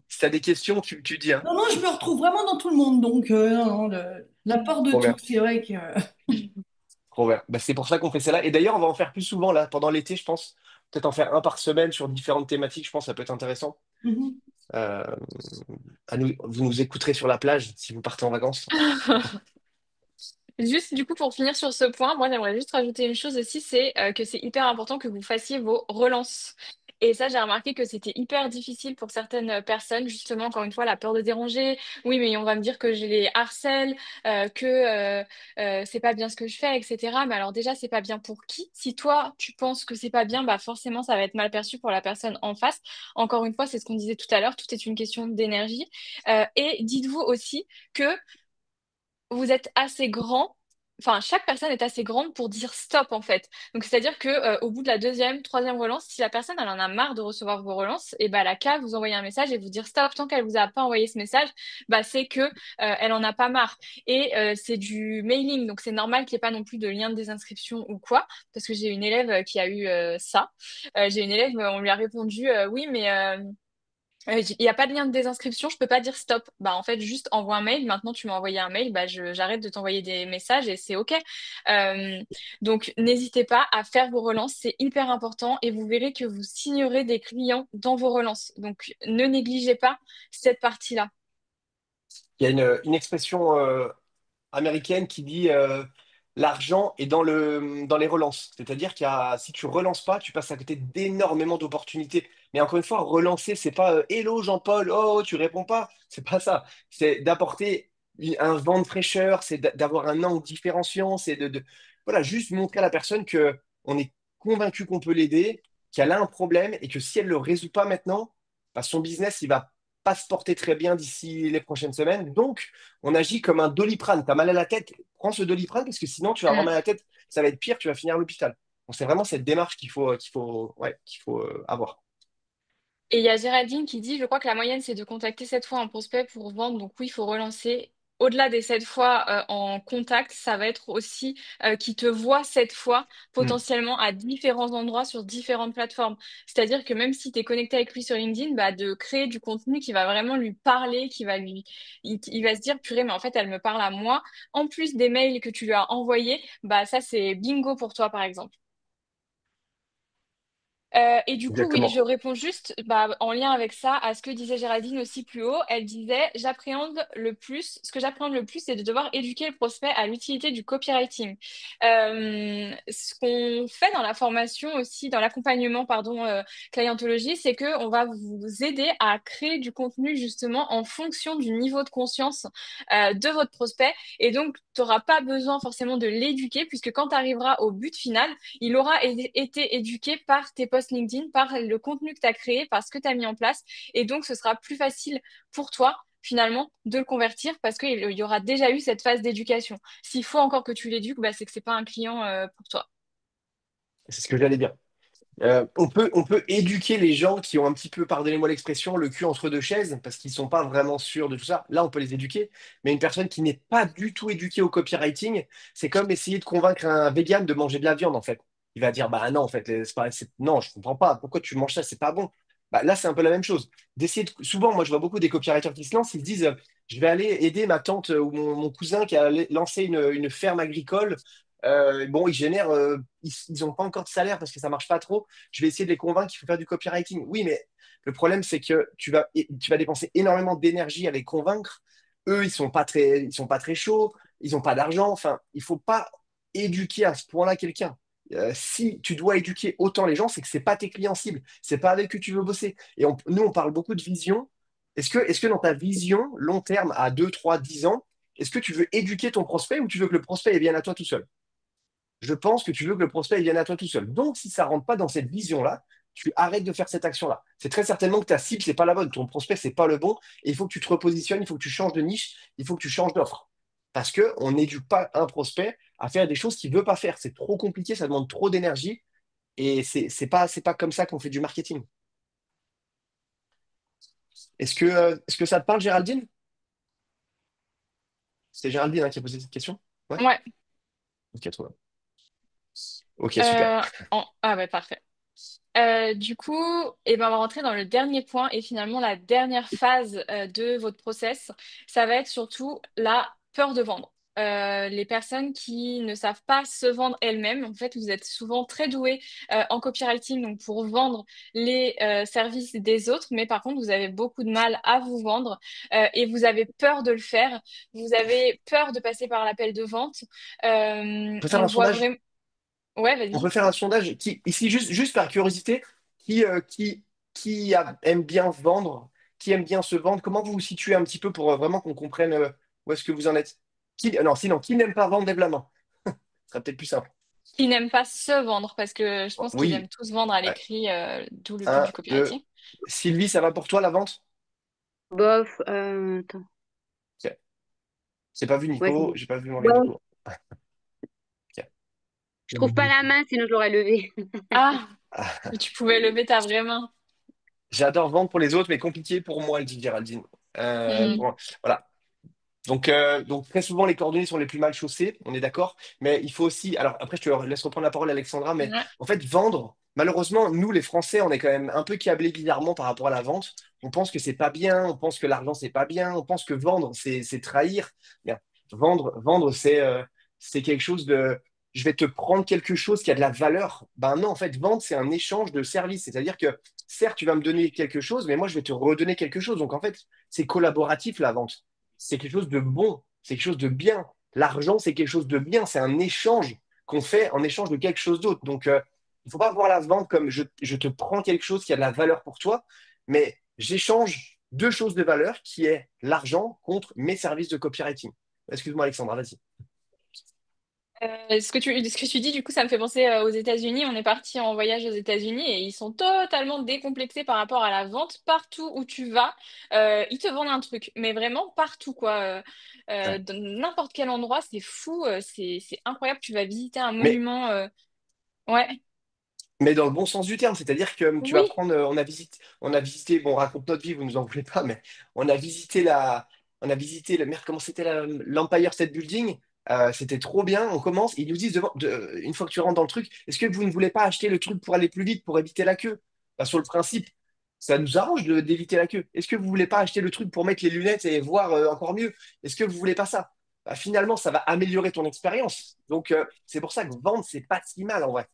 Si tu as des questions, tu dis, hein. Non, non, je me retrouve vraiment dans tout le monde, donc non, non, l'apport de Trop tout, bien, c'est vrai que... trop bien. Bah, c'est pour ça qu'on fait ça là. Et d'ailleurs, on va en faire plus souvent là, pendant l'été, je pense. Peut-être en faire un par semaine sur différentes thématiques, je pense que ça peut être intéressant. Mhm. Euh, vous nous écouterez sur la plage si vous partez en vacances. Juste du coup pour finir sur ce point, moi j'aimerais juste rajouter une chose aussi, c'est que c'est hyper important que vous fassiez vos relances. Et ça, j'ai remarqué que c'était hyper difficile pour certaines personnes, justement, encore une fois, la peur de déranger. Oui, mais on va me dire que je les harcèle, que c'est pas bien ce que je fais, etc. Mais alors déjà, c'est pas bien pour qui? Si toi, tu penses que c'est pas bien, bah forcément, ça va être mal perçu pour la personne en face. Encore une fois, c'est ce qu'on disait tout à l'heure, tout est une question d'énergie. Et dites-vous aussi que vous êtes assez grand enfin, chaque personne est assez grande pour dire stop en fait. Donc, c'est-à-dire que au bout de la deuxième, troisième relance, si la personne elle en a marre de recevoir vos relances, et bah, elle a qu'à vous envoyer un message et vous dire stop. Tant qu'elle vous a pas envoyé ce message, bah, c'est que elle en a pas marre. Et c'est du mailing, donc c'est normal qu'il n'y ait pas non plus de lien de désinscription ou quoi, parce que j'ai une élève qui a eu ça. J'ai une élève, on lui a répondu oui, mais il n'y a pas de lien de désinscription, je peux pas dire stop. Bah en fait, juste envoie un mail. Maintenant, tu m'as envoyé un mail, bah j'arrête de t'envoyer des messages et c'est OK. Euh, donc n'hésitez pas à faire vos relances, c'est hyper important et vous verrez que vous signerez des clients dans vos relances. Donc ne négligez pas cette partie-là. Il y a une expression américaine qui dit l'argent est dans les relances. C'est-à-dire si tu relances pas, tu passes à côté d'énormément d'opportunités. Mais encore une fois, relancer, c'est pas Hello Jean-Paul, oh, tu réponds pas. C'est pas ça. C'est d'apporter un vent de fraîcheur, c'est d'avoir un angle différenciant, c'est voilà, juste montrer à la personne que on est convaincu qu'on peut l'aider, qu'elle a un problème et que si elle le résout pas maintenant, bah, son business, il va pas se porter très bien d'ici les prochaines semaines. Donc, on agit comme un Doliprane. Tu as mal à la tête, prends ce Doliprane parce que sinon tu vas avoir Mm. mal à la tête, ça va être pire, tu vas finir à l'hôpital. Donc c'est vraiment cette démarche qu'il faut avoir. Et il y a Géraldine qui dit, je crois que la moyenne, c'est de contacter 7 fois un prospect pour vendre. Donc oui, il faut relancer. Au-delà des 7 fois en contact, ça va être aussi qui te voit 7 fois Hmm. potentiellement à différents endroits sur différentes plateformes. C'est-à-dire que même si tu es connecté avec lui sur LinkedIn, bah, de créer du contenu qui va vraiment lui parler, il va se dire, purée, mais en fait, elle me parle à moi. En plus des mails que tu lui as envoyés, bah, ça, c'est bingo pour toi, par exemple. Et du coup, oui, je Exactement. réponds juste bah, en lien avec ça à ce que disait Géraldine aussi plus haut. Elle disait, ce que j'appréhende le plus, c'est de devoir éduquer le prospect à l'utilité du copywriting. Ce qu'on fait dans la formation aussi, dans l'accompagnement, pardon, clientologie, c'est que on va vous aider à créer du contenu justement en fonction du niveau de conscience de votre prospect. Et donc, tu n'auras pas besoin forcément de l'éduquer, puisque quand tu arriveras au but final, il aura été éduqué par tes posts LinkedIn, par le contenu que tu as créé, par ce que tu as mis en place. Et donc, ce sera plus facile pour toi, finalement, de le convertir parce qu'il y aura déjà eu cette phase d'éducation. S'il faut encore que tu l'éduques, bah, c'est que c'est pas un client pour toi. C'est ce que j'allais dire. On peut éduquer les gens qui ont un petit peu, pardonnez-moi l'expression, le cul entre deux chaises, parce qu'ils sont pas vraiment sûrs de tout ça. Là, on peut les éduquer. Mais une personne qui n'est pas du tout éduquée au copywriting, c'est comme essayer de convaincre un vegan de manger de la viande, en fait. Il va dire, bah non, en fait, non, je comprends pas. Pourquoi tu manges ça? C'est pas bon. Bah, là, c'est un peu la même chose. Souvent, moi, je vois beaucoup des copywriters qui se lancent, ils se disent, je vais aller aider ma tante ou mon cousin qui a lancé une ferme agricole. Bon, ils génèrent, ils ont pas encore de salaire parce que ça marche pas trop. Je vais essayer de les convaincre qu'il faut faire du copywriting. Oui, mais le problème, c'est que tu vas dépenser énormément d'énergie à les convaincre. Eux, ils sont pas très chauds, ils n'ont pas d'argent. Enfin, il faut pas éduquer à ce point-là quelqu'un. Si tu dois éduquer autant les gens, c'est que c'est pas tes clients cibles, c'est pas avec eux que tu veux bosser. Et nous, on parle beaucoup de vision. Est-ce que dans ta vision, long terme, à 2, 3, 10 ans, est-ce que tu veux éduquer ton prospect ou tu veux que le prospect il vienne à toi tout seul? Je pense que tu veux que le prospect il vienne à toi tout seul. Donc, si ça ne rentre pas dans cette vision-là, tu arrêtes de faire cette action-là. C'est très certainement que ta cible, c'est pas la bonne. Ton prospect, c'est pas le bon. Et il faut que tu te repositionnes, il faut que tu changes de niche, il faut que tu changes d'offre. Parce qu'on n'éduque pas un prospect à faire des choses qu'il ne veut pas faire. C'est trop compliqué, ça demande trop d'énergie. Et c'est pas comme ça qu'on fait du marketing. Est-ce que ça te parle, Géraldine? C'est Géraldine hein, qui a posé cette question? Ouais? Ouais. Ok, trop bien. Ok, super. Euh, Ah ouais, parfait. Du coup, eh ben, on va rentrer dans le dernier point et finalement la dernière phase de votre process, ça va être surtout la peur de vendre. Les personnes qui ne savent pas se vendre elles-mêmes, en fait, vous êtes souvent très doués en copywriting donc pour vendre les services des autres, mais par contre, vous avez beaucoup de mal à vous vendre et vous avez peur de le faire. Vous avez peur de passer par l'appel de vente. On peut faire On un voit sondage? vraiment. Ouais, On peut vas-y. faire un sondage ici, juste par curiosité, aime bien vendre, qui aime bien se vendre, comment vous vous situez un petit peu pour vraiment qu'on comprenne où est-ce que vous en êtes? Non, sinon, qui n'aime pas vendre, lève la main. Ce sera peut-être plus simple. Qui n'aiment pas se vendre parce que je pense qu'ils Oui. aiment tous vendre à Ouais. l'écrit, d'où le but Un, du deux. copywriting. Sylvie, ça va pour toi la vente? Bof, attends. Ok. J'ai pas vu Ouais, c'est Nico, bon. j'ai pas vu Morgane du Bof, coup. Je trouve pas la main, sinon je l'aurais levé. Ah, Ah, mais tu pouvais lever ta vraie main. j'adore vendre pour les autres, mais compliqué pour moi, elle dit Géraldine. Hmm. Voilà. Donc très souvent, les coordonnées sont les plus mal chaussées, on est d'accord. Mais il faut aussi. Alors après, je te laisse reprendre la parole, Alexandra. Mais Ouais. en fait, vendre, malheureusement, nous, les Français, on est quand même un peu câblés bizarrement par rapport à la vente. On pense que c'est pas bien, on pense que l'argent, c'est pas bien, on pense que vendre, c'est trahir. Bien, vendre, c'est quelque chose de. Je vais te prendre quelque chose qui a de la valeur. Ben non, en fait, vendre, c'est un échange de services. C'est-à-dire que, certes, tu vas me donner quelque chose, mais moi, je vais te redonner quelque chose. Donc, en fait, c'est collaboratif, la vente, c'est quelque chose de bon, c'est quelque chose de bien. L'argent, c'est quelque chose de bien, c'est un échange qu'on fait en échange de quelque chose d'autre. Donc, il ne faut pas voir la vente comme je te prends quelque chose qui a de la valeur pour toi, mais j'échange deux choses de valeur qui est l'argent contre mes services de copywriting. Excuse-moi, Alexandra, vas-y. Ce que tu dis, du coup, ça me fait penser aux États-Unis. On est parti en voyage aux États-Unis et ils sont totalement décomplexés par rapport à la vente. Partout où tu vas, ils te vendent un truc, mais vraiment partout, quoi. Ouais. Dans n'importe quel endroit, c'est fou, c'est incroyable. Tu vas visiter un Mais monument. Ouais, Mais dans le bon sens du terme, c'est-à-dire que tu vas oui, prendre, on a visité, bon, on raconte notre vie, vous nous en voulez pas, mais on a visité merde, comment c'était l'Empire State Building, c'était trop bien, on commence, ils nous disent, une fois que tu rentres dans le truc, est-ce que vous ne voulez pas acheter le truc pour aller plus vite, pour éviter la queue? Bah, sur le principe, ça nous arrange d'éviter la queue. Est-ce que vous voulez pas acheter le truc pour mettre les lunettes et voir encore mieux? Est-ce que vous voulez pas ça? Bah, finalement, ça va améliorer ton expérience. Donc, c'est pour ça que vendre, c'est pas si mal en vrai.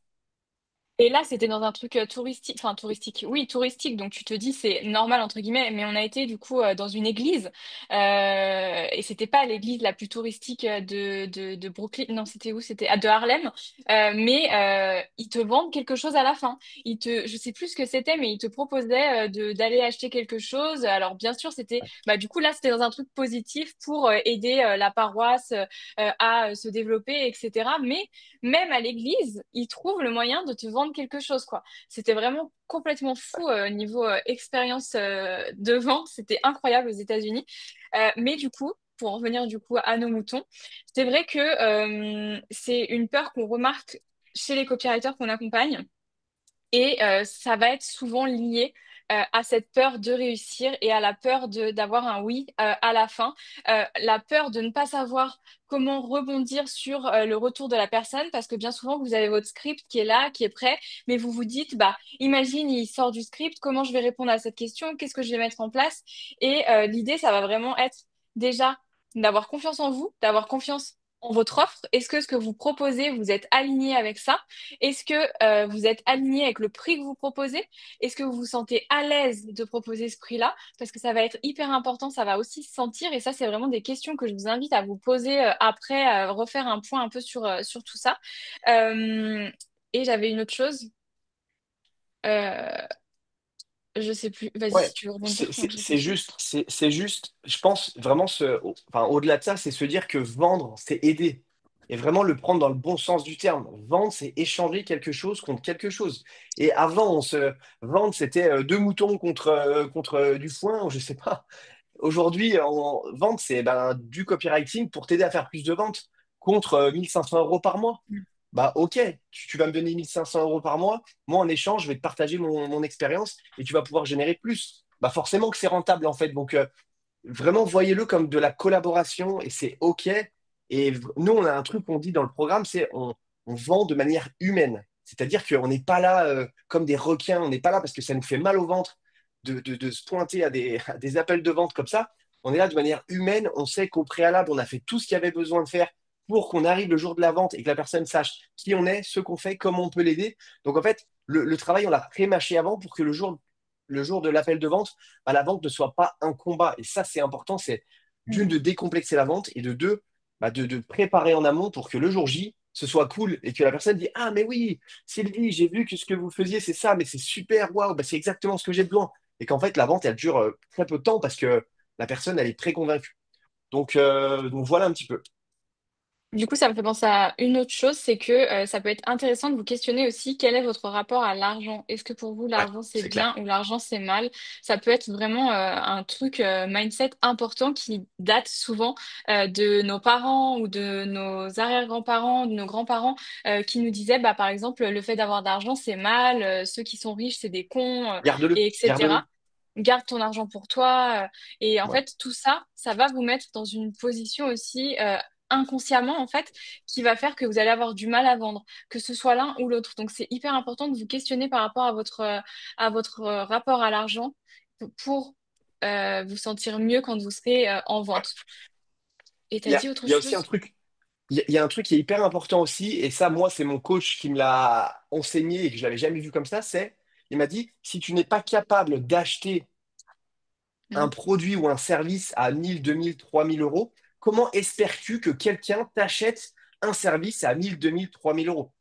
et là, c'était dans un truc touristique, enfin touristique, oui, touristique, donc tu te dis c'est normal entre guillemets, mais on a été du coup dans une église, et c'était pas l'église la plus touristique de Brooklyn, non, c'était où? C'était de Harlem, mais ils te vendent quelque chose à la fin. Je sais plus ce que c'était, mais ils te proposaient d'aller acheter quelque chose. Alors bien sûr, c'était, bah du coup là, c'était dans un truc positif pour aider la paroisse à se développer, etc. Mais même à l'église, ils trouvent le moyen de te vendre quelque chose, quoi. C'était vraiment complètement fou niveau expérience de vente. C'était incroyable aux États-Unis. Mais du coup, pour en revenir du coup à nos moutons, c'est vrai que c'est une peur qu'on remarque chez les copywriters qu'on accompagne. Et ça va être souvent lié à cette peur de réussir et à la peur d'avoir un oui à la fin. La peur de ne pas savoir comment rebondir sur le retour de la personne, parce que bien souvent, vous avez votre script qui est là, qui est prêt, mais vous vous dites, bah, imagine, il sort du script, comment je vais répondre à cette question, qu'est-ce que je vais mettre en place? Et l'idée, ça va vraiment être déjà d'avoir confiance en vous, d'avoir confiance en votre offre. Est-ce que ce que vous proposez, vous êtes aligné avec ça? Est-ce que vous êtes aligné avec le prix que vous proposez? Est-ce que vous vous sentez à l'aise de proposer ce prix-là? Parce que ça va être hyper important, ça va aussi se sentir. Et ça, c'est vraiment des questions que je vous invite à vous poser après, refaire un point un peu sur tout ça. Euh, et j'avais une autre chose. Euh, je sais plus. Vas-y, Ouais, si tu veux rebondir c'est pendant c'est- que je c'est réfléchis. juste, c'est juste, je pense vraiment enfin, au-delà de ça, c'est se dire que vendre, c'est aider. Et vraiment le prendre dans le bon sens du terme. Vendre, c'est échanger quelque chose contre quelque chose. Et avant, vendre, c'était deux moutons contre du foin, ou je sais pas. Aujourd'hui, en vente, c'est ben, du copywriting pour t'aider à faire plus de ventes contre 1 500 € par mois. Bah ok, tu vas me donner 1 500 € par mois. Moi, en échange, je vais te partager mon expérience et tu vas pouvoir générer plus. Bah forcément que c'est rentable en fait. Donc vraiment, voyez-le comme de la collaboration et c'est ok. Et nous, on a un truc qu'on dit dans le programme, c'est on vend de manière humaine. C'est-à-dire qu'on n'est pas là comme des requins, on n'est pas là parce que ça nous fait mal au ventre de se pointer à des appels de vente comme ça. On est là de manière humaine, on sait qu'au préalable, on a fait tout ce qu'il y avait besoin de faire pour qu'on arrive le jour de la vente et que la personne sache qui on est, ce qu'on fait, comment on peut l'aider. Donc en fait, le travail, on l'a pré-mâché avant pour que le jour de l'appel de vente, bah, la vente ne soit pas un combat. Et ça, c'est important, c'est d'une, de décomplexer la vente et de deux, bah, de préparer en amont pour que le jour J, ce soit cool et que la personne dise, ah, mais oui, Sylvie, j'ai vu que ce que vous faisiez, c'est ça, mais c'est super, waouh, bah, c'est exactement ce que j'ai besoin. Et qu'en fait, la vente, elle dure très peu de temps parce que la personne, elle est très convaincue. Donc voilà un petit peu. Du coup, ça me fait penser à une autre chose, c'est que ça peut être intéressant de vous questionner aussi quel est votre rapport à l'argent. Est-ce que pour vous, Ouais, l'argent c'est c'est clair. bien ou l'argent c'est mal? Ça peut être vraiment un truc mindset important qui date souvent de nos parents ou de nos arrière-grands-parents, de nos grands-parents qui nous disaient, bah, par exemple, le fait d'avoir d'argent c'est mal, ceux qui sont riches c'est des cons, Garde-le, et garde-le. etc. Garde ton argent pour toi. Et en Ouais. fait, tout ça, ça va vous mettre dans une position aussi inconsciemment, en fait, qui va faire que vous allez avoir du mal à vendre, que ce soit l'un ou l'autre. Donc, c'est hyper important de vous questionner par rapport à votre rapport à l'argent pour vous sentir mieux quand vous serez en Ouais. vente. Et Il t'as y a, dit autre il y a aussi un chose? truc. Il y a un truc qui est hyper important aussi, et ça, moi, c'est mon coach qui me l'a enseigné et que je l'avais jamais vu comme ça, il m'a dit, si tu n'es pas capable d'acheter un Hmm. produit ou un service à 1000, 2000, 3000 euros, comment espères-tu que quelqu'un t'achète un service à 1000, 2000, 3000 euros?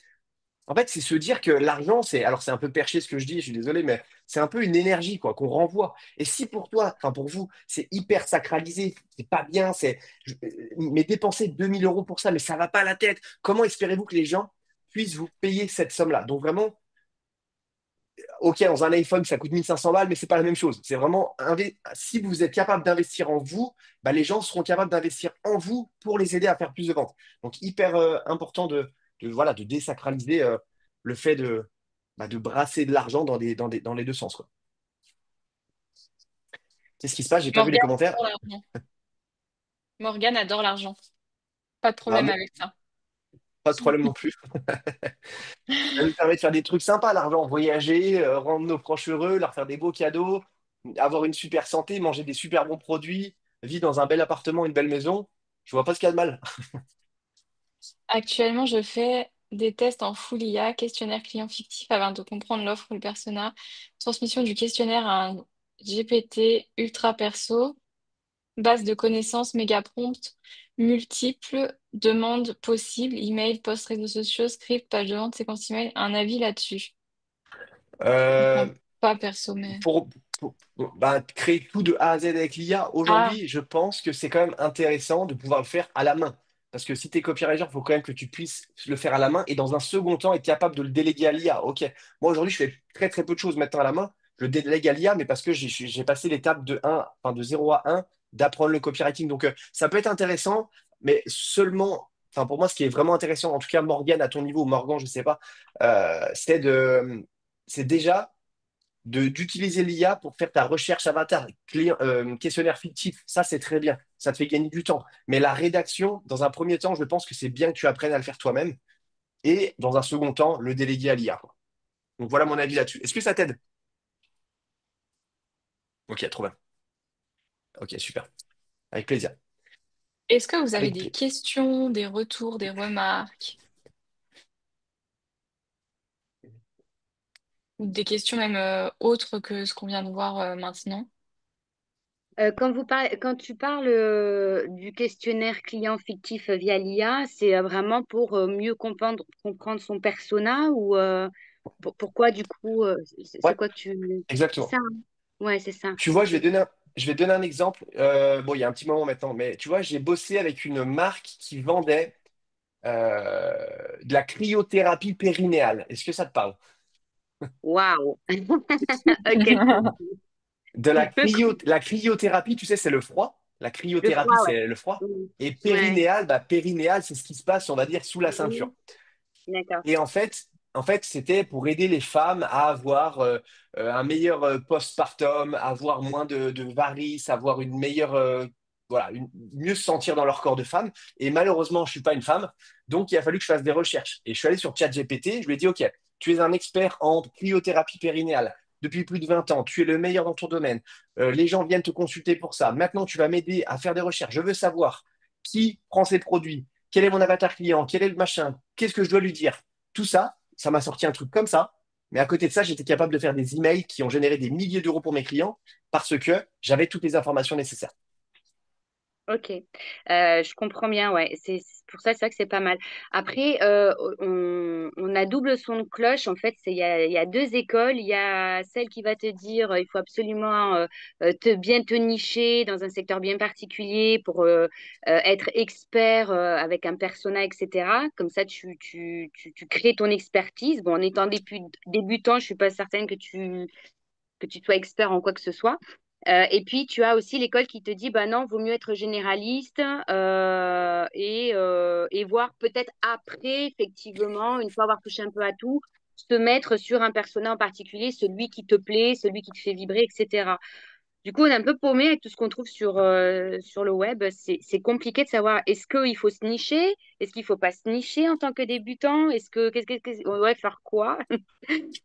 En fait, c'est se dire que l'argent, alors c'est un peu perché ce que je dis, je suis désolé, mais c'est un peu une énergie quoi qu'on renvoie. Et si pour toi, enfin pour vous, c'est hyper sacralisé, c'est pas bien, mais dépenser 2000 euros pour ça, mais ça va pas à la tête. Comment espérez-vous que les gens puissent vous payer cette somme-là? Donc vraiment, ok, dans un iPhone, ça coûte 1500 balles, mais c'est pas la même chose. C'est vraiment, si vous êtes capable d'investir en vous, bah, les gens seront capables d'investir en vous pour les aider à faire plus de ventes. Donc, hyper important voilà, de désacraliser le fait de brasser de l'argent dans les deux sens, quoi. C'est ce qui se passe, j'ai pas vu les Morgane commentaires. adore l'argent. Morgane adore l'argent. Pas de Bah, problème avec ça. pas de problème non plus. Ça nous permet de faire des trucs sympas, l'argent, voyager, rendre nos proches heureux, leur faire des beaux cadeaux, avoir une super santé, manger des super bons produits, vivre dans un bel appartement, une belle maison. Je vois pas ce qu'il y a de mal. Actuellement, je fais des tests en full IA, questionnaire client fictif afin de comprendre l'offre ou le persona, transmission du questionnaire à un GPT ultra perso, base de connaissances méga prompt, multiples demandes possibles, email, post, réseaux sociaux, script, page de vente, séquence email, un avis là-dessus. Je Euh, comprends pas perso, mais... pour, bah, créer tout de A à Z avec l'IA, Ah, aujourd'hui, je pense que c'est quand même intéressant de pouvoir le faire à la main. Parce que si tu es copywriter, il faut quand même que tu puisses le faire à la main et dans un second temps, être capable de le déléguer à l'IA. Ok, moi aujourd'hui, je fais très très peu de choses maintenant à la main. Je le délègue à l'IA, mais parce que j'ai passé l'étape enfin de 0 à 1 d'apprendre le copywriting. Donc ça peut être intéressant, mais seulement, enfin pour moi, ce qui est vraiment intéressant, en tout cas Morgane à ton niveau, ou Morgan, je sais pas, c'est déjà d'utiliser l'IA pour faire ta recherche avatar, questionnaire fictif. Ça, c'est très bien. Ça te fait gagner du temps. Mais la rédaction, dans un premier temps, je pense que c'est bien que tu apprennes à le faire toi-même. Et dans un second temps, le déléguer à l'IA. Donc voilà mon avis là-dessus. Est-ce que ça t'aide? Ok, trop bien. Ok, super. Avec plaisir. est-ce que vous avez Avec des plaisir. questions, des retours, des remarques, ou des questions même autres que ce qu'on vient de voir maintenant? Quand tu parles du questionnaire client fictif via l'IA, c'est vraiment pour mieux comprendre son persona ou pourquoi du coup, c'est Ouais, quoi que tu... C'est ça, exactement. hein. Ouais, c'est ça. Tu vois, Ok. je vais te donner un exemple. Bon, il y a un petit moment maintenant, mais tu vois, j'ai bossé avec une marque qui vendait de la cryothérapie périnéale. Est-ce que ça te parle? Waouh. Ok. La cryothérapie, tu sais, c'est le froid. La Le cryothérapie, froid, ouais. c'est le froid. Mm. Et Ouais. périnéal, périnéal, c'est ce qui se passe, on va dire, sous la ceinture. Mhm. D'accord. Et en fait, c'était pour aider les femmes à avoir un meilleur postpartum, avoir moins de varices, avoir une meilleure, voilà, mieux se sentir dans leur corps de femme. Et malheureusement, je suis pas une femme, donc il a fallu que je fasse des recherches. Et je suis allé sur ChatGPT, je lui ai dit, OK, tu es un expert en cryothérapie périnéale depuis plus de 20 ans, tu es le meilleur dans ton domaine. Les gens viennent te consulter pour ça. Maintenant, tu vas m'aider à faire des recherches. Je veux savoir qui prend ces produits, quel est mon avatar client, quel est le machin, qu'est-ce que je dois lui dire. Tout ça, ça m'a sorti un truc comme ça. Mais à côté de ça, j'étais capable de faire des emails qui ont généré des milliers d'euros pour mes clients parce que j'avais toutes les informations nécessaires. Ok, je comprends bien, ouais. C'est pour ça, c'est vrai que c'est pas mal. Après, on a double son de cloche. En fait, il y a deux écoles. Il y a celle qui va te dire il faut absolument bien te nicher dans un secteur bien particulier pour être expert avec un persona, etc. Comme ça, tu crées ton expertise. Bon, en étant débutant, je suis pas certaine que tu sois expert en quoi que ce soit. Et puis, tu as aussi l'école qui te dit, bah non, vaut mieux être généraliste et voir peut-être après, effectivement, une fois avoir touché un peu à tout, se mettre sur un persona en particulier, celui qui te plaît, celui qui te fait vibrer, etc. Du coup, on est un peu paumé avec tout ce qu'on trouve sur le web. C'est compliqué de savoir est-ce qu'il faut se nicher, est-ce qu'il faut pas se nicher en tant que débutant, on devrait faire quoi?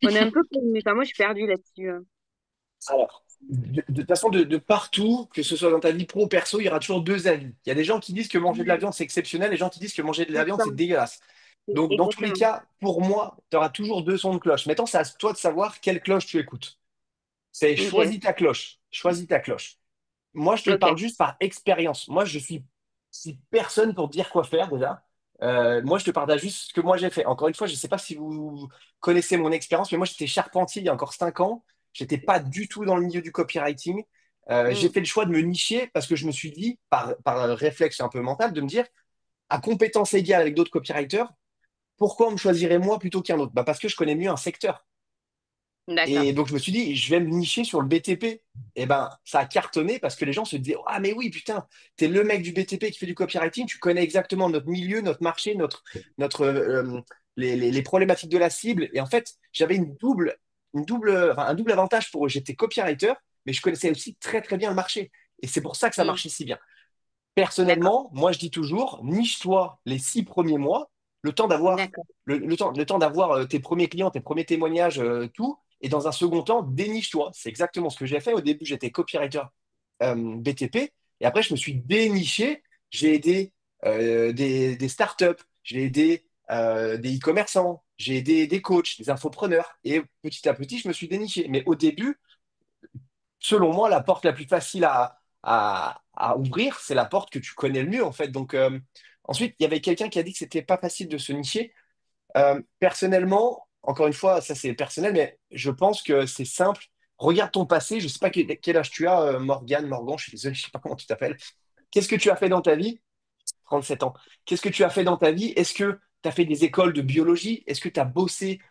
On est un peu paumé. Enfin, moi, je suis perdue là-dessus, hein. Alors, de toute façon, de partout, que ce soit dans ta vie pro ou perso, il y aura toujours deux avis. Il y a des gens qui disent que manger de la viande, c'est exceptionnel, et des gens qui disent que manger de la C'est viande, ça, c'est dégueulasse. Donc, dans tous les exactement. cas, pour moi, tu auras toujours deux sons de cloche. Maintenant, c'est à toi de savoir quelle cloche tu écoutes. C'est Ok, choisis ta cloche. Choisis ta cloche. Moi, je te ok. parle juste par expérience. Moi, je suis personne pour te dire quoi faire déjà. Moi, je te partage juste ce que moi j'ai fait. Encore une fois, je ne sais pas si vous connaissez mon expérience, mais moi, j'étais charpentier il y a encore 5 ans. J'étais pas du tout dans le milieu du copywriting. J'ai Mm. fait le choix de me nicher parce que je me suis dit, par réflexe un peu mental, de me dire, à compétence égale avec d'autres copywriters, pourquoi on me choisirait moi plutôt qu'un autre? Bah, parce que je connais mieux un secteur. D'accord. Et donc, je me suis dit, je vais me nicher sur le BTP. Et ben, ça a cartonné parce que les gens se disaient, ah, mais oui, putain, t'es le mec du BTP qui fait du copywriting, tu connais exactement notre milieu, notre marché, les problématiques de la cible. Et en fait, j'avais enfin, un double avantage pour eux. J'étais copywriter, mais je connaissais aussi très, très bien le marché. Et c'est pour ça que ça Mm. marchait si bien. D'accord. Personnellement, moi, je dis toujours, niche-toi les 6 premiers mois, le temps d'avoir D'accord. le temps d'avoir tes premiers clients, tes premiers témoignages, tout. Et dans un second temps, déniche-toi. C'est exactement ce que j'ai fait. Au début, j'étais copywriter BTP. Et après, je me suis déniché. J'ai aidé des startups, j'ai aidé des e-commerçants, j'ai aidé des coachs, des infopreneurs. Et petit à petit, je me suis déniché. Mais au début, selon moi, la porte la plus facile à ouvrir, c'est la porte que tu connais le mieux, en fait. Donc, ensuite, il y avait quelqu'un qui a dit que c'était pas facile de se nicher. Personnellement, encore une fois, ça c'est personnel, mais je pense que c'est simple. Regarde ton passé. Je sais pas quel âge tu as, Morgan, je suis désolé, je sais pas comment tu t'appelles. Qu'est-ce que tu as fait dans ta vie? 37 ans. Qu'est-ce que tu as fait dans ta vie? Est-ce que tu as fait des écoles de biologie? Est-ce que tu as bossé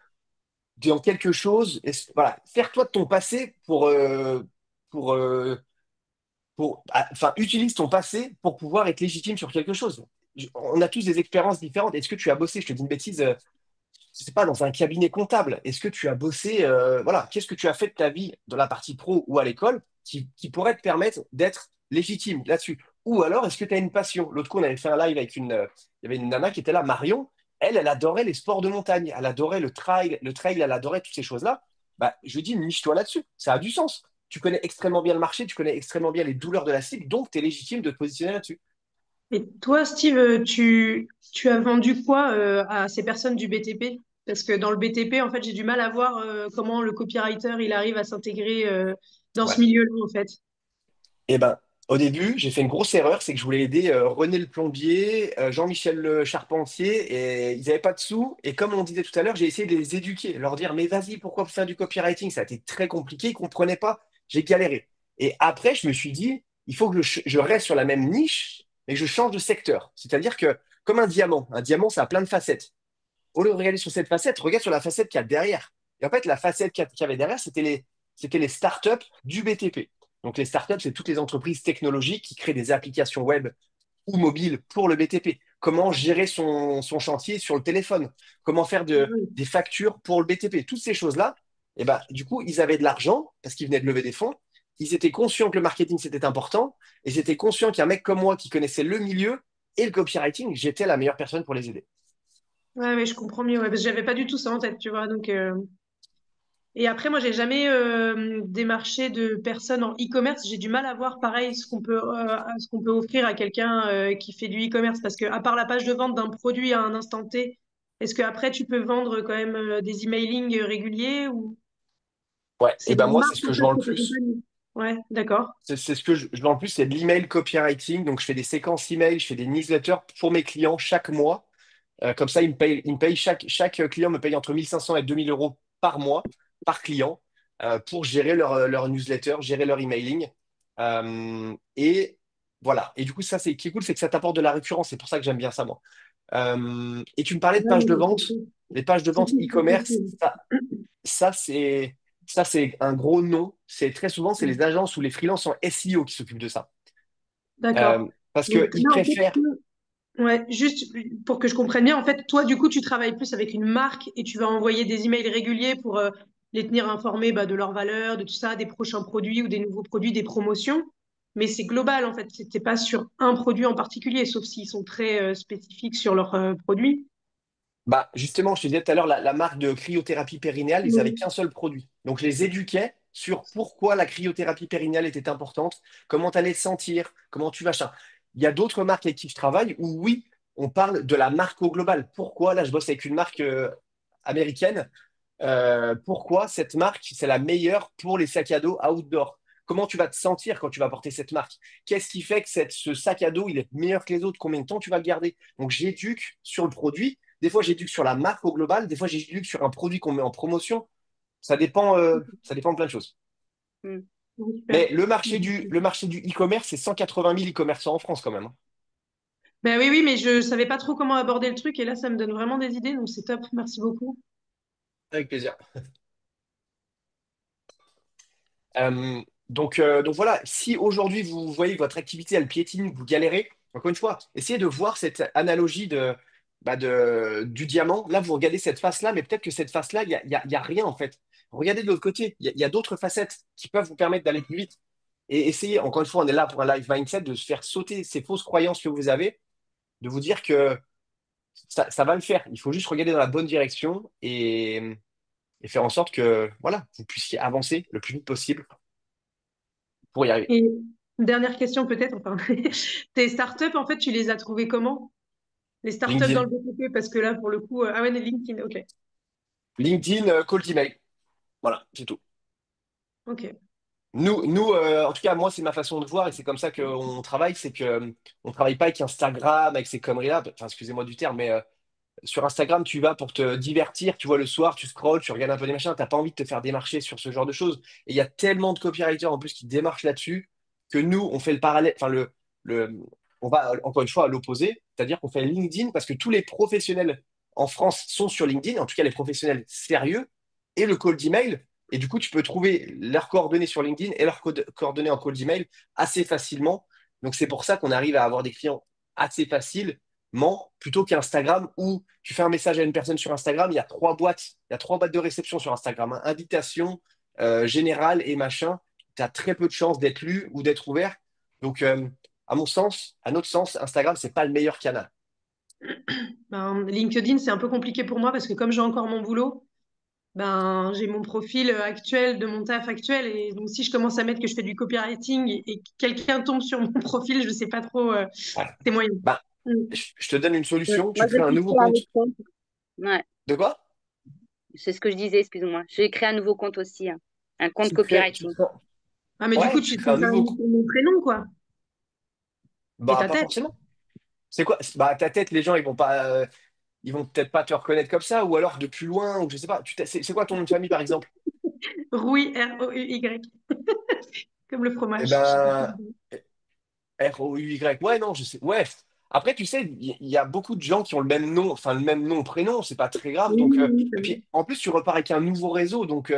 dans quelque chose? Voilà, sers-toi de ton passé pour, euh, enfin, utilise ton passé pour pouvoir être légitime sur quelque chose. On a tous des expériences différentes. Est-ce que tu as bossé, je te dis une bêtise, je sais pas, dans un cabinet comptable? Est-ce que tu as bossé, voilà, qu'est-ce que tu as fait de ta vie dans la partie pro ou à l'école qui pourrait te permettre d'être légitime là-dessus? Ou alors, est-ce que tu as une passion? L'autre coup, on avait fait un live avec il y avait une nana qui était là, Marion. Elle adorait les sports de montagne. Elle adorait le trail, elle adorait toutes ces choses-là. Bah, je lui dis, niche-toi là-dessus. Ça a du sens. Tu connais extrêmement bien le marché, tu connais extrêmement bien les douleurs de la cible, donc tu es légitime de te positionner là-dessus. Et toi, Steve, tu as vendu quoi à ces personnes du BTP? Parce que dans le BTP, en fait, j'ai du mal à voir comment le copywriter il arrive à s'intégrer dans ce Ouais. milieu-là, en fait. Eh ben, au début, j'ai fait une grosse erreur, c'est que je voulais aider René le plombier, Jean-Michel le charpentier, et ils n'avaient pas de sous. Et comme on disait tout à l'heure, j'ai essayé de les éduquer, leur dire, mais vas-y, pourquoi faire du copywriting? Ça a été très compliqué, ils ne comprenaient pas, j'ai galéré. Et après, je me suis dit, il faut que je reste sur la même niche, mais que je change de secteur. C'est-à-dire que, comme un diamant, ça a plein de facettes. Au lieu de regarder sur cette facette, regarde sur la facette qu'il y a derrière. Et en fait, la facette qu'il y avait derrière, c'était les startups du BTP. Donc, les startups, c'est toutes les entreprises technologiques qui créent des applications web ou mobiles pour le BTP. Comment gérer son chantier sur le téléphone? Comment faire des factures pour le BTP? Toutes ces choses-là, et ben, du coup, ils avaient de l'argent parce qu'ils venaient de lever des fonds. Ils étaient conscients que le marketing, c'était important. Et ils étaient conscients qu'un mec comme moi qui connaissait le milieu et le copywriting, j'étais la meilleure personne pour les aider. Ouais, mais je comprends mieux, ouais, parce que j'avais pas du tout ça en tête, tu vois. Donc, et après, moi, j'ai jamais démarché de personnes en e-commerce. J'ai du mal à voir, pareil, ce qu'on peut offrir à quelqu'un qui fait du e-commerce. Parce que, à part la page de vente d'un produit à un instant T, est-ce que après tu peux vendre quand même des emailings réguliers ou Ouais, et c'est ben des moi, c'est marques ce que en je fait vends le qui plus. t'accompagnent? Ouais, d'accord. C'est ce que je en plus, c'est de l'email copywriting. Donc, je fais des séquences email, je fais des newsletters pour mes clients chaque mois. Comme ça, ils me payent chaque client me paye entre 1500 et 2000 euros par mois, par client, pour gérer leur newsletter, gérer leur emailing. Et voilà. Et du coup, ça, c'est qui est cool, c'est que ça t'apporte de la récurrence. C'est pour ça que j'aime bien ça, moi. Et tu me parlais de Ouais, pages non, de mais c'est vente. cool. Les pages de Si, vente si, c'est cool, e-commerce, cool. ça, c'est, ça, c'est un gros nom. C'est très souvent, c'est les agences ou les freelances en SEO qui s'occupent de ça. D'accord. Parce Donc qu'ils là, en fait, préfèrent. ouais, juste pour que je comprenne bien, en fait, toi, du coup, tu travailles plus avec une marque et tu vas envoyer des emails réguliers pour les tenir informés bah, de leurs valeurs, de tout ça, des prochains produits ou des nouveaux produits, des promotions. Mais c'est global, en fait. C'était pas sur un produit en particulier, sauf s'ils sont très spécifiques sur leurs produits. Bah, justement, je te disais tout à l'heure, la marque de cryothérapie périnéale, ils n'avaient Oui. qu'un seul produit. Donc, je les éduquais sur pourquoi la cryothérapie périnéale était importante, comment tu allais te sentir, comment tu vas. Il y a d'autres marques avec qui je travaille où, oui, on parle de la marque au global. Pourquoi, là, je bosse avec une marque américaine. Pourquoi cette marque, c'est la meilleure pour les sacs à dos outdoor? Comment tu vas te sentir quand tu vas porter cette marque? Qu'est-ce qui fait que ce sac à dos, il est meilleur que les autres? Combien de temps tu vas le garder? Donc, j'éduque sur le produit. Des fois, j'éduque sur la marque au global. Des fois, j'éduque sur un produit qu'on met en promotion. Ça dépend de plein de choses. Mm. Ouais, super. Mais le marché du e-commerce, c'est 180 000 e-commerçants en France quand même, hein. Ben oui, oui, mais je savais pas trop comment aborder le truc et là, ça me donne vraiment des idées, donc c'est top. Merci beaucoup. Avec plaisir. Donc voilà, si aujourd'hui vous voyez que votre activité elle piétine, vous galérez, encore une fois, essayez de voir cette analogie du diamant. Là, vous regardez cette face-là, mais peut-être que cette face-là, il y a rien en fait. Regardez de l'autre côté, il y a d'autres facettes qui peuvent vous permettre d'aller plus vite. Et essayez, encore une fois, on est là pour un live mindset, de se faire sauter ces fausses croyances que vous avez, de vous dire que ça va le faire. Il faut juste regarder dans la bonne direction et faire en sorte que voilà, vous puissiez avancer le plus vite possible pour y arriver. Et dernière question peut-être, enfin, tes startups, en fait, tu les as trouvées comment? Les startups dans le LinkedIn. BTP, parce que là, pour le coup, ah ouais, LinkedIn, ok. LinkedIn, cold email. Voilà, c'est tout. Ok. Nous, en tout cas, moi, c'est ma façon de voir et c'est comme ça qu'on travaille. C'est que on travaille pas avec Instagram, avec ces conneries-là. Enfin, excusez-moi du terme, mais sur Instagram, tu vas pour te divertir. Tu vois, le soir, tu scrolles, tu regardes un peu des machins. T'as pas envie de te faire démarcher sur ce genre de choses. Et il y a tellement de copywriters en plus qui démarchent là-dessus que nous, on fait le parallèle. Enfin, le, on va encore une fois à l'opposé, c'est-à-dire qu'on fait LinkedIn parce que tous les professionnels en France sont sur LinkedIn, en tout cas les professionnels sérieux, et le cold email. Et du coup, tu peux trouver leurs coordonnées sur LinkedIn et leurs coordonnées en cold email assez facilement. Donc, c'est pour ça qu'on arrive à avoir des clients assez facilement plutôt qu'Instagram où tu fais un message à une personne sur Instagram, il y a trois boîtes de réception sur Instagram, hein. Invitation, générale et machin. Tu as très peu de chances d'être lu ou d'être ouvert. Donc, à mon sens, à notre sens, Instagram, c'est pas le meilleur canal. Ben, LinkedIn, c'est un peu compliqué pour moi parce que comme j'ai encore mon boulot, ben, j'ai mon profil actuel de mon taf actuel. Et donc, si je commence à mettre que je fais du copywriting et que quelqu'un tombe sur mon profil, je sais pas trop, Ouais. c'est moyen. Bah, Mm. je te donne une Ouais. solution. Moi, Tu je crées un suis nouveau créé un compte. autre compte. Ouais, De quoi? c'est ce que je disais, excuse-moi. J'ai créé un nouveau compte aussi, hein. Un compte Tu copywriting. crées, Ah, mais du coup, ouais, tu tu sais crées un pas nouveau compte. mon prénom, quoi, et Bah, ta pas tête. forcément. C'est quoi? Bah, ta tête, les gens, ils vont peut-être pas te reconnaître comme ça, ou alors de plus loin, ou je sais pas. C'est quoi ton nom de famille, par exemple? Rouy, R-O-U-Y, comme le Eh fromage. Je sais pas ben, si- Rouy. Ouais, non, je sais. Ouais. Après, tu sais, il y a beaucoup de gens qui ont le même nom, enfin le même nom, prénom, c'est pas très grave. Oui, Donc, oui, et oui. puis, en plus, tu repars avec un nouveau réseau. Donc,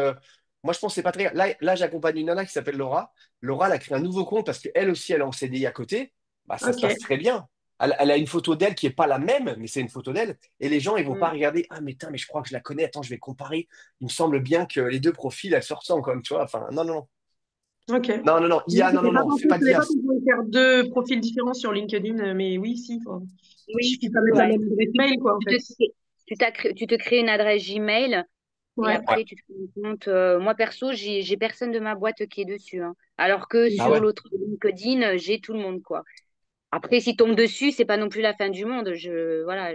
moi, je pense que c'est pas très grave. Là, j'accompagne une nana qui s'appelle Laura. Laura, elle a créé un nouveau compte parce qu'elle aussi, elle est en CDI à côté. Bah, ça se Ok. passe très bien. Elle a une photo d'elle qui est pas la même, mais c'est une photo d'elle. Et les gens, ils vont pas Mm. regarder. Ah, mais, tain, mais je crois que je la connais. Attends, je vais comparer. Il me semble bien que les deux profils, elles se ressemblent quand même, tu vois. Enfin, non, non, non. Ok. Non, non, non. Non, IA, non, non, non. Fais je pas savais d'IA. pas qu'on pouvait faire deux profils différents sur LinkedIn, mais oui, si. Enfin, il Oui, suffit pas de mettre la ouais. même adresse mail, quoi, en Tu fait. te, tu te crées une adresse Gmail et Ouais. Ouais. après tu te crées un compte. Moi perso, j'ai personne de ma boîte qui est dessus, hein. Alors que Ah sur ouais. l'autre LinkedIn, j'ai tout le monde, quoi. Après, s'ils tombent dessus, c'est pas non plus la fin du monde. Voilà,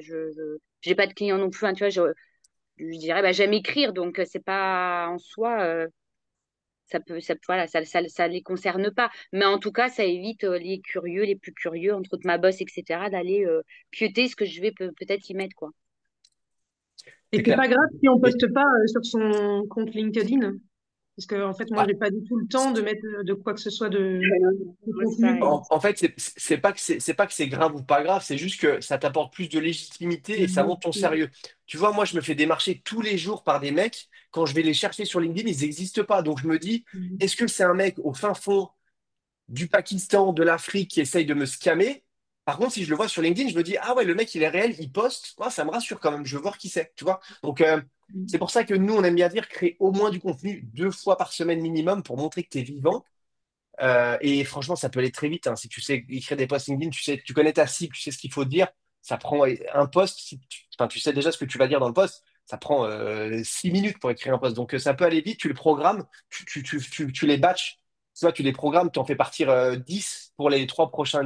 j'ai pas de clients non plus, hein, tu vois, je dirais, bah, j'aime écrire, donc c'est pas en soi. voilà, ça les concerne pas. Mais en tout cas, ça évite les curieux, les plus curieux, entre autres ma boss, etc., d'aller pioter ce que je vais peut-être y mettre, quoi. Et C'est c'est clair. pas grave si on Et poste pas sur son compte LinkedIn. Parce que, en fait, moi, bah, j'ai pas du tout le temps de mettre de quoi que ce soit de Moi, c'est contenu. pareil. en fait, c'est pas que c'est grave ou pas grave, c'est juste que ça t'apporte plus de légitimité et ça montre ton sérieux. Tu vois, moi, je me fais démarcher tous les jours par des mecs. Quand je vais les chercher sur LinkedIn, ils n'existent pas. Donc, je me dis, est-ce que c'est un mec au fin fond du Pakistan, de l'Afrique qui essaye de me scammer? Par contre, si je le vois sur LinkedIn, je me dis, ah ouais, le mec, il est réel, il poste. Moi, ça me rassure quand même. Je veux voir qui c'est, tu vois. Donc, c'est pour ça que nous, on aime bien dire créer au moins du contenu 2 fois par semaine minimum pour montrer que tu es vivant. Et franchement, ça peut aller très vite, hein. Si tu sais écrire des posts LinkedIn, tu sais, tu connais ta cible, tu sais ce qu'il faut dire. Ça prend un post, si enfin, tu sais déjà ce que tu vas dire dans le post. Ça prend 6 minutes pour écrire un post. Donc ça peut aller vite, tu le programmes, tu les batches. Tu vois, tu les programmes, tu en fais partir 10 pour les 3 prochains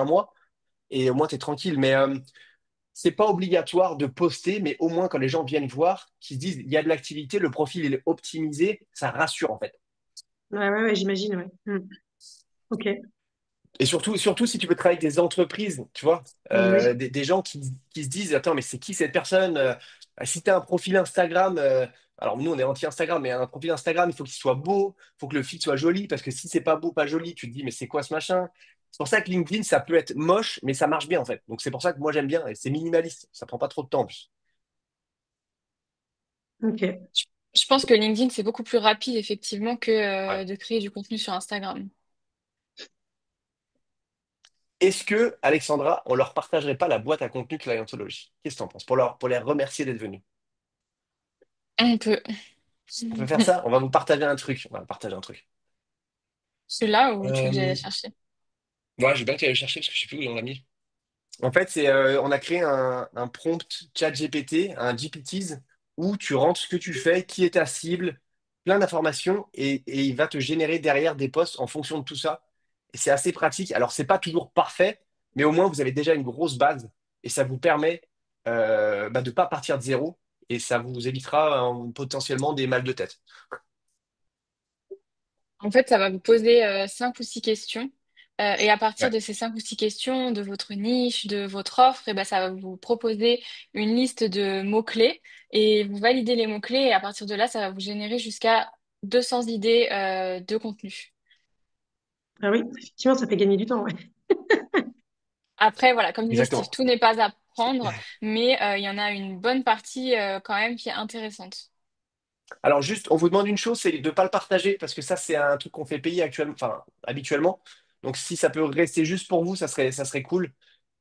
mois. Et au moins, tu es tranquille. Mais c'est pas obligatoire de poster, mais au moins quand les gens viennent voir, qu'ils se disent, il y a de l'activité, le profil il est optimisé, ça rassure en fait. Ouais, ouais, ouais, j'imagine, ouais. Ok. Et surtout si tu peux travailler avec des entreprises, tu vois, J'imagine. des gens qui se disent, attends, mais c'est qui cette personne? Si tu as un profil Instagram, alors nous on est anti-Instagram, mais un profil Instagram, il faut qu'il soit beau, il faut que le feed soit joli, parce que si c'est pas beau, pas joli, tu te dis, mais c'est quoi ce machin? C'est pour ça que LinkedIn, ça peut être moche, mais ça marche bien en fait. Donc c'est pour ça que moi j'aime bien, et c'est minimaliste, ça prend pas trop de temps en plus. Ok. Je pense que LinkedIn, c'est beaucoup plus rapide, effectivement, que Ouais. de créer du contenu sur Instagram. Est-ce que, Alexandra, on leur partagerait pas la boîte à contenu Clientology? Qu'est-ce que t'en penses? Pour les remercier d'être venus. On peut. On peut faire ça? On va vous partager un truc. On va partager un truc. C'est là où tu veux que j'aille la Euh, chercher. Ouais, j'ai bien que tu ailles le chercher parce que je sais plus où on l'a mis. En fait, on a créé un prompt chat GPT, un GPTs, où tu rentres ce que tu fais, qui est ta cible, plein d'informations, et il va te générer derrière des posts en fonction de tout ça. Et c'est assez pratique. Alors, c'est pas toujours parfait, mais au moins, vous avez déjà une grosse base, et ça vous permet de pas partir de zéro, et ça vous évitera potentiellement des mal de tête. En fait, ça va vous poser 5 ou 6 questions. Et à partir Ouais. de ces 5 ou 6 questions, de votre niche, de votre offre, et ben, ça va vous proposer une liste de mots-clés et vous validez les mots-clés. Et à partir de là, ça va vous générer jusqu'à 200 idées de contenu. Ah oui, effectivement, ça fait gagner du temps, ouais. Après, voilà, comme disait Steve, Exactement. tout n'est pas à prendre, mais il y en a une bonne partie quand même qui est intéressante. Alors juste, on vous demande une chose, c'est de ne pas le partager, parce que ça, c'est un truc qu'on fait payer actuellement, enfin, habituellement. Donc si ça peut rester juste pour vous, ça serait cool.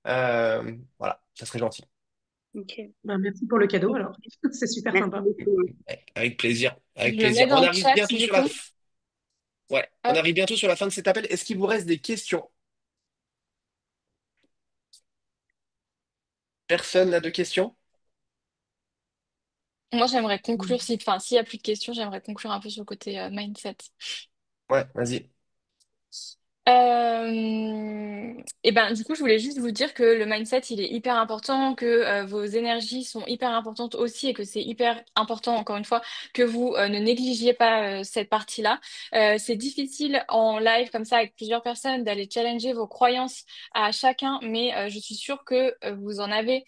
Voilà, ça serait gentil. Ok. Bah, merci pour le cadeau, alors. C'est super Merci sympa. beaucoup. Avec plaisir, Je avec le mets plaisir. dans On le arrive chat bientôt du sur la coup. Ouais, on Hop. arrive bientôt sur la fin de cet appel. Est-ce qu'il vous reste des questions? Personne n'a de questions? Moi, j'aimerais conclure, enfin, s'il n'y a plus de questions, j'aimerais conclure un peu sur le côté mindset. Ouais, vas-y. Et ben, du coup, je voulais juste vous dire que le mindset, il est hyper important, que vos énergies sont hyper importantes aussi et que c'est hyper important, encore une fois, que vous ne négligiez pas cette partie-là. C'est difficile en live comme ça avec plusieurs personnes d'aller challenger vos croyances à chacun, mais je suis sûre que vous en avez.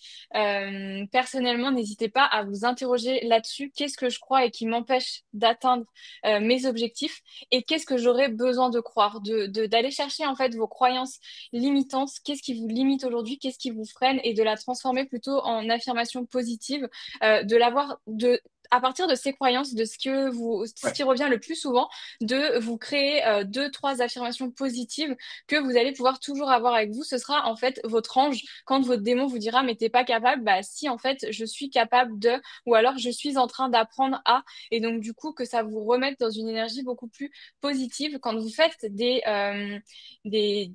Personnellement, n'hésitez pas à vous interroger là-dessus. Qu'est-ce que je crois et qui m'empêche d'atteindre mes objectifs? Et qu'est-ce que j'aurais besoin de croire, d'aller chercher en fait vos croyances limitantes, qu'est-ce qui vous limite aujourd'hui, qu'est-ce qui vous freine et de la transformer plutôt en affirmation positive, de l'avoir de à partir de ces croyances, de ce Ouais. qui revient le plus souvent, de vous créer 2, 3 affirmations positives que vous allez pouvoir toujours avoir avec vous. Ce sera en fait votre ange quand votre démon vous dira mais t'es pas capable. Bah si en fait je suis capable de, ou alors je suis en train d'apprendre à, et donc du coup que ça vous remette dans une énergie beaucoup plus positive quand vous faites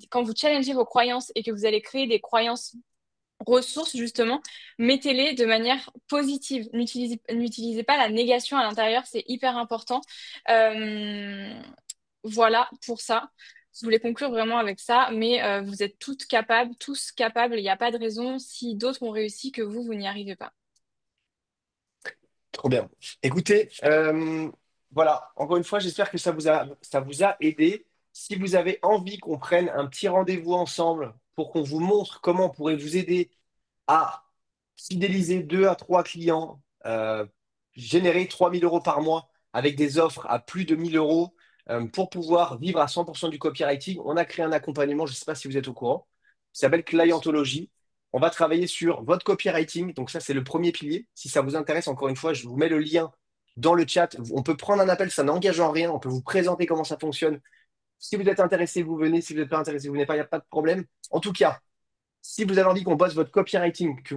quand vous challengez vos croyances et que vous allez créer des croyances ressources, justement, mettez-les de manière positive. N'utilisez pas la négation à l'intérieur, c'est hyper important. Euh, voilà pour ça. Je voulais conclure vraiment avec ça, mais vous êtes toutes capables, tous capables, il n'y a pas de raison si d'autres ont réussi que vous n'y arrivez pas. Trop bien. Écoutez, voilà, encore une fois, j'espère que ça vous a aidé. Si vous avez envie qu'on prenne un petit rendez-vous ensemble pour qu'on vous montre comment on pourrait vous aider à fidéliser 2 à 3 clients, générer 3 000 € par mois avec des offres à plus de 1 000 € pour pouvoir vivre à 100% du copywriting. On a créé un accompagnement, je ne sais pas si vous êtes au courant, qui s'appelle Clientology. On va travailler sur votre copywriting. Donc ça, c'est le premier pilier. Si ça vous intéresse, encore une fois, je vous mets le lien dans le chat. On peut prendre un appel, ça n'engage en rien. On peut vous présenter comment ça fonctionne. Si vous êtes intéressé, vous venez. Si vous n'êtes pas intéressé, vous venez pas, il n'y a pas de problème. En tout cas, si vous avez envie qu'on bosse votre copywriting, que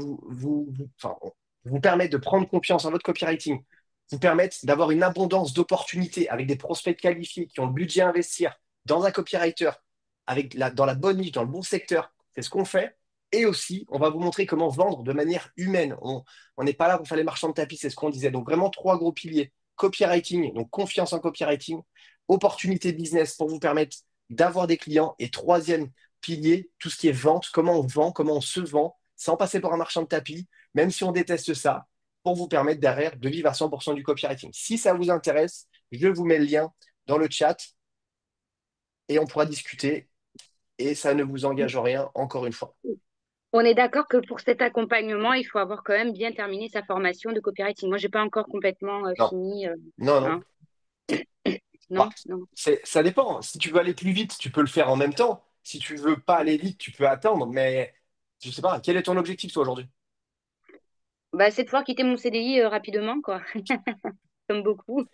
enfin, on vous permette de prendre confiance en votre copywriting, vous permettre d'avoir une abondance d'opportunités avec des prospects qualifiés qui ont le budget à investir dans un copywriter, dans la bonne niche, dans le bon secteur, c'est ce qu'on fait. Et aussi, on va vous montrer comment vendre de manière humaine. On n'est pas là pour faire les marchands de tapis, c'est ce qu'on disait. Donc vraiment 3 gros piliers. Copywriting, donc confiance en copywriting, opportunité business pour vous permettre d'avoir des clients. Et troisième pilier, tout ce qui est vente, comment on vend, comment on se vend, sans passer par un marchand de tapis, même si on déteste ça, pour vous permettre derrière de vivre à 100% du copywriting. Si ça vous intéresse, je vous mets le lien dans le chat et on pourra discuter et ça ne vous engage en rien, encore une fois. On est d'accord que pour cet accompagnement, il faut avoir quand même bien terminé sa formation de copywriting. Moi, j'ai pas encore complètement Non, fini. non, non. Hein. Bah, Non, non. ça dépend. Si tu veux aller plus vite, tu peux le faire en même temps. Si tu veux pas aller vite, tu peux attendre. Mais je sais pas, quel est ton objectif toi aujourd'hui? Bah, c'est de pouvoir quitter mon CDI rapidement, quoi, comme beaucoup.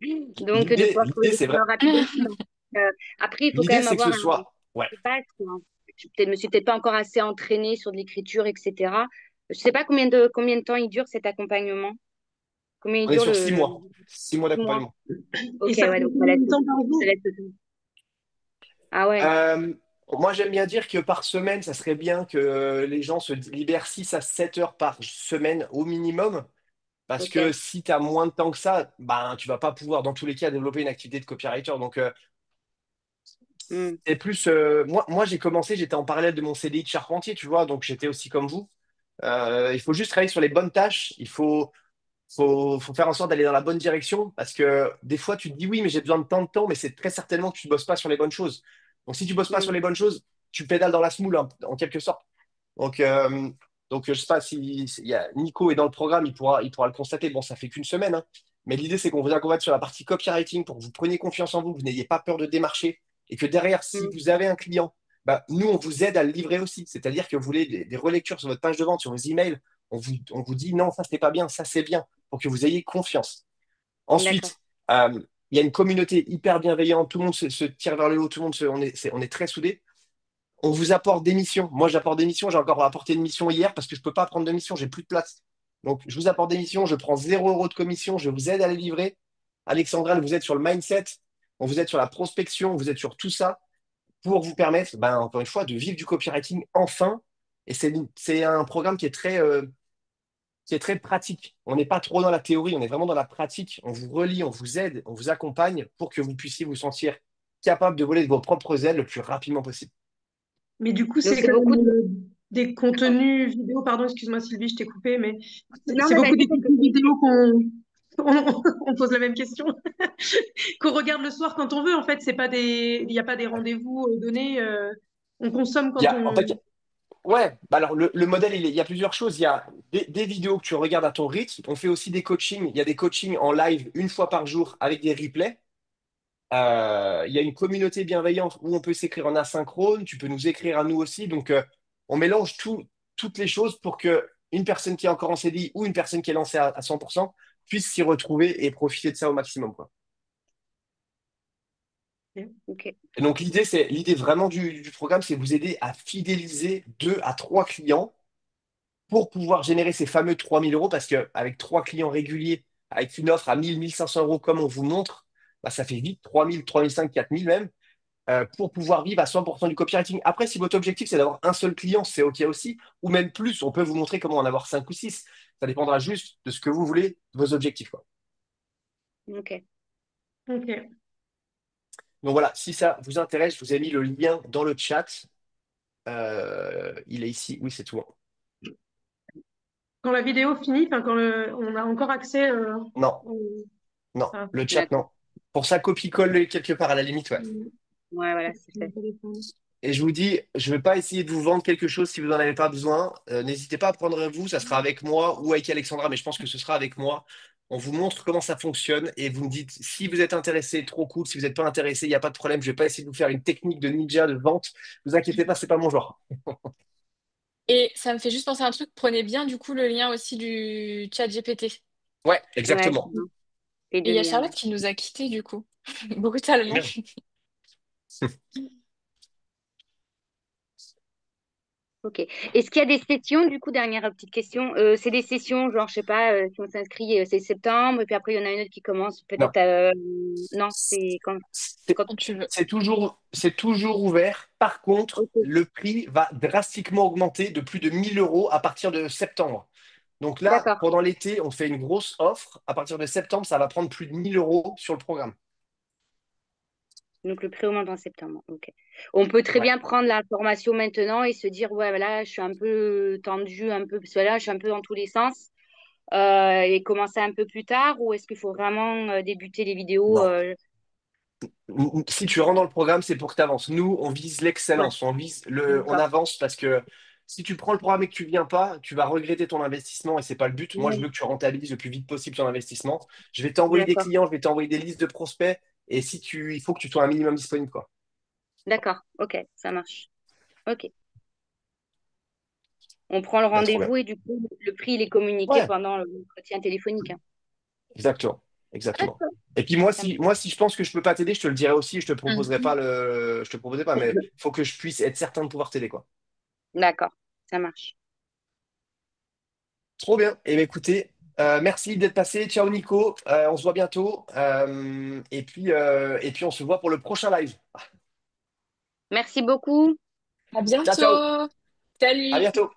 Donc, de pouvoir trouver L'idée, des c'est vrai. clients rapidement. Euh, Après, il faut quand L'idée, même c'est que avoir ce un soit. Ouais. des bases, quoi. Me suis peut-être pas encore assez entraînée sur de l'écriture, etc. Je sais pas combien de temps il dure cet accompagnement. Combien il On est dure sur 6 mois. 6 mois 6 mois. d'accompagnement. Et Ok, ça ouais, prend donc combien de temps par ça jour? laisse le temps. Ah ouais, Euh, Moi, j'aime bien dire que par semaine, ça serait bien que les gens se libèrent 6 à 7 heures par semaine au minimum. Parce ok. que si tu as moins de temps que ça, ben, tu vas pas pouvoir, dans tous les cas, développer une activité de copywriter. Donc, Hmm. c'est plus. Moi j'ai commencé, j'étais en parallèle de mon CDI de charpentier, tu vois. Donc, j'étais aussi comme vous. Il faut juste travailler sur les bonnes tâches. Faut faire en sorte d'aller dans la bonne direction. Parce que des fois, tu te dis oui, mais j'ai besoin de tant de temps, mais c'est très certainement que tu ne bosses pas sur les bonnes choses. Donc, si tu bosses pas sur Hmm. les bonnes choses, tu pédales dans la semoule, hein, en quelque sorte. Donc, je sais pas si il y a Nico est dans le programme, il pourra le constater. Bon, ça fait qu'une semaine, hein. Mais l'idée, c'est qu'on vous accompagne sur la partie copywriting pour que vous preniez confiance en vous, que vous n'ayez pas peur de démarcher et que derrière, si Hmm. vous avez un client, bah, nous, on vous aide à le livrer aussi. C'est-à-dire que vous voulez des relectures sur votre page de vente, sur vos emails. On vous dit non, ça, c'est pas bien, ça, c'est bien, pour que vous ayez confiance. D'accord. Ensuite, il y a une communauté hyper bienveillante, tout le monde se tire vers le haut, tout le monde on est très soudés. On vous apporte des missions. Moi, j'apporte des missions. J'ai encore apporté une mission hier parce que je ne peux pas prendre de mission. J'ai plus de place. Donc, je vous apporte des missions. Je prends 0 € de commission. Je vous aide à les livrer. Alexandra, elle vous aide sur le mindset. On vous aide sur la prospection. On vous aide sur tout ça pour vous permettre, ben, encore une fois, de vivre du copywriting enfin. Et c'est un programme qui est très pratique. On n'est pas trop dans la théorie. On est vraiment dans la pratique. On vous relie, on vous aide, on vous accompagne pour que vous puissiez vous sentir capable de voler de vos propres ailes le plus rapidement possible. Mais du coup, Donc, c'est c'est quand beaucoup même de... des contenus vidéo. Pardon, excuse-moi Sylvie, je t'ai coupé, mais Non, c'est mais beaucoup vas-y, des parce que contenus vidéo on pose la même question, qu'on regarde le soir quand on veut. En fait, c'est pas il n'y a pas des rendez-vous donnés. On consomme Il y quand a, en on. fait, ouais, bah alors le modèle, il y a plusieurs choses. Il y a des vidéos que tu regardes à ton rythme. On fait aussi des coachings. Il y a des coachings en live une fois par jour avec des replays. Il y a une communauté bienveillante où on peut s'écrire en asynchrone. Tu peux nous écrire à nous aussi. Donc, on mélange toutes les choses pour que une personne qui est encore en CDI ou une personne qui est lancée à 100% puisse s'y retrouver et profiter de ça au maximum, quoi. Ok. Et donc, l'idée vraiment du programme, c'est vous aider à fidéliser 2 à 3 clients pour pouvoir générer ces fameux 3 000 € parce qu'avec 3 clients réguliers, avec une offre à 1 500 € comme on vous montre, bah, ça fait vite 3 000, 3 500, 4 000 même, pour pouvoir vivre à 100% du copywriting. Après, si votre objectif, c'est d'avoir un seul client, c'est OK aussi, ou même plus, on peut vous montrer comment en avoir 5 ou 6. Ça dépendra juste de ce que vous voulez, de vos objectifs, quoi. Ok. Ok. Donc voilà, si ça vous intéresse, je vous ai mis le lien dans le chat. Il est ici, oui, c'est tout, hein. Quand la vidéo finit, enfin, on a encore accès. Non, Au- Non, Ah, le chat, D'accord. non. Pour ça, copie-colle quelque part à la limite, ouais. Ouais, voilà, c'est mon fait. Et je vous dis, je ne vais pas essayer de vous vendre quelque chose si vous n'en avez pas besoin. N'hésitez pas à prendre vous, ça sera avec moi ou avec Alexandra, mais je pense que ce sera avec moi. On vous montre comment ça fonctionne et vous me dites si vous êtes intéressé, trop cool. Si vous n'êtes pas intéressé, il n'y a pas de problème. Je ne vais pas essayer de vous faire une technique de ninja de vente. Ne vous inquiétez pas, c'est pas mon genre. Et ça me fait juste penser à un truc, prenez bien du coup le lien aussi du chat GPT. Ouais, Ouais, exactement. les Et deux il y a liens, Charlotte ouais. qui nous a quittés du coup, brutalement. Merde. Ok. Est-ce qu'il y a des sessions, du coup, dernière petite question, c'est des sessions, genre, je sais pas, si on s'inscrit, c'est septembre, et puis après, il y en a une autre qui commence Non. peut-être, non, c'est C'est quand- Quand tu veux. c'est toujours ouvert. Par contre, ok. le prix va drastiquement augmenter de plus de 1 000 € à partir de septembre. Donc là, D'accord. pendant l'été, on fait une grosse offre. À partir de septembre, ça va prendre plus de 1 000 € sur le programme. Donc, le prix augmente en septembre. Ok. On peut très Ouais. bien prendre la formation maintenant et se dire, ouais, voilà, je suis un peu tendue, un peu, parce que là, je suis un peu dans tous les sens, et commencer un peu plus tard, ou est-ce qu'il faut vraiment débuter les vidéos Non. Si tu rentres dans le programme, c'est pour que tu avances. Nous, on vise Ouais, l'excellence. On d'accord. avance parce que si tu prends le programme et que tu viens pas, tu vas regretter ton investissement et c'est pas le but. Moi, je Ouais, veux que tu rentabilises le plus vite possible ton investissement. Je vais t'envoyer des d'accord. clients, je vais t'envoyer des listes de prospects et il faut que tu sois un minimum disponible, quoi. D'accord. Ok, ça marche. Ok. On prend le Bah, trop bien. rendez-vous et du coup, le prix, il est communiqué Ouais, pendant l'entretien téléphonique, hein. exactement. Exactement. D'accord. Et puis moi, Ça marche. si je pense que je peux pas t'aider, je te le dirai aussi, Mhm. je te proposerai pas, mais il faut que je puisse être certain de pouvoir t'aider, quoi. D'accord, ça marche. Trop bien. Et bien, écoutez, merci d'être passé. Ciao Nico. On se voit bientôt. Et puis on se voit pour le prochain live. Merci beaucoup. À Ciao, ciao. bientôt. À Salut. bientôt.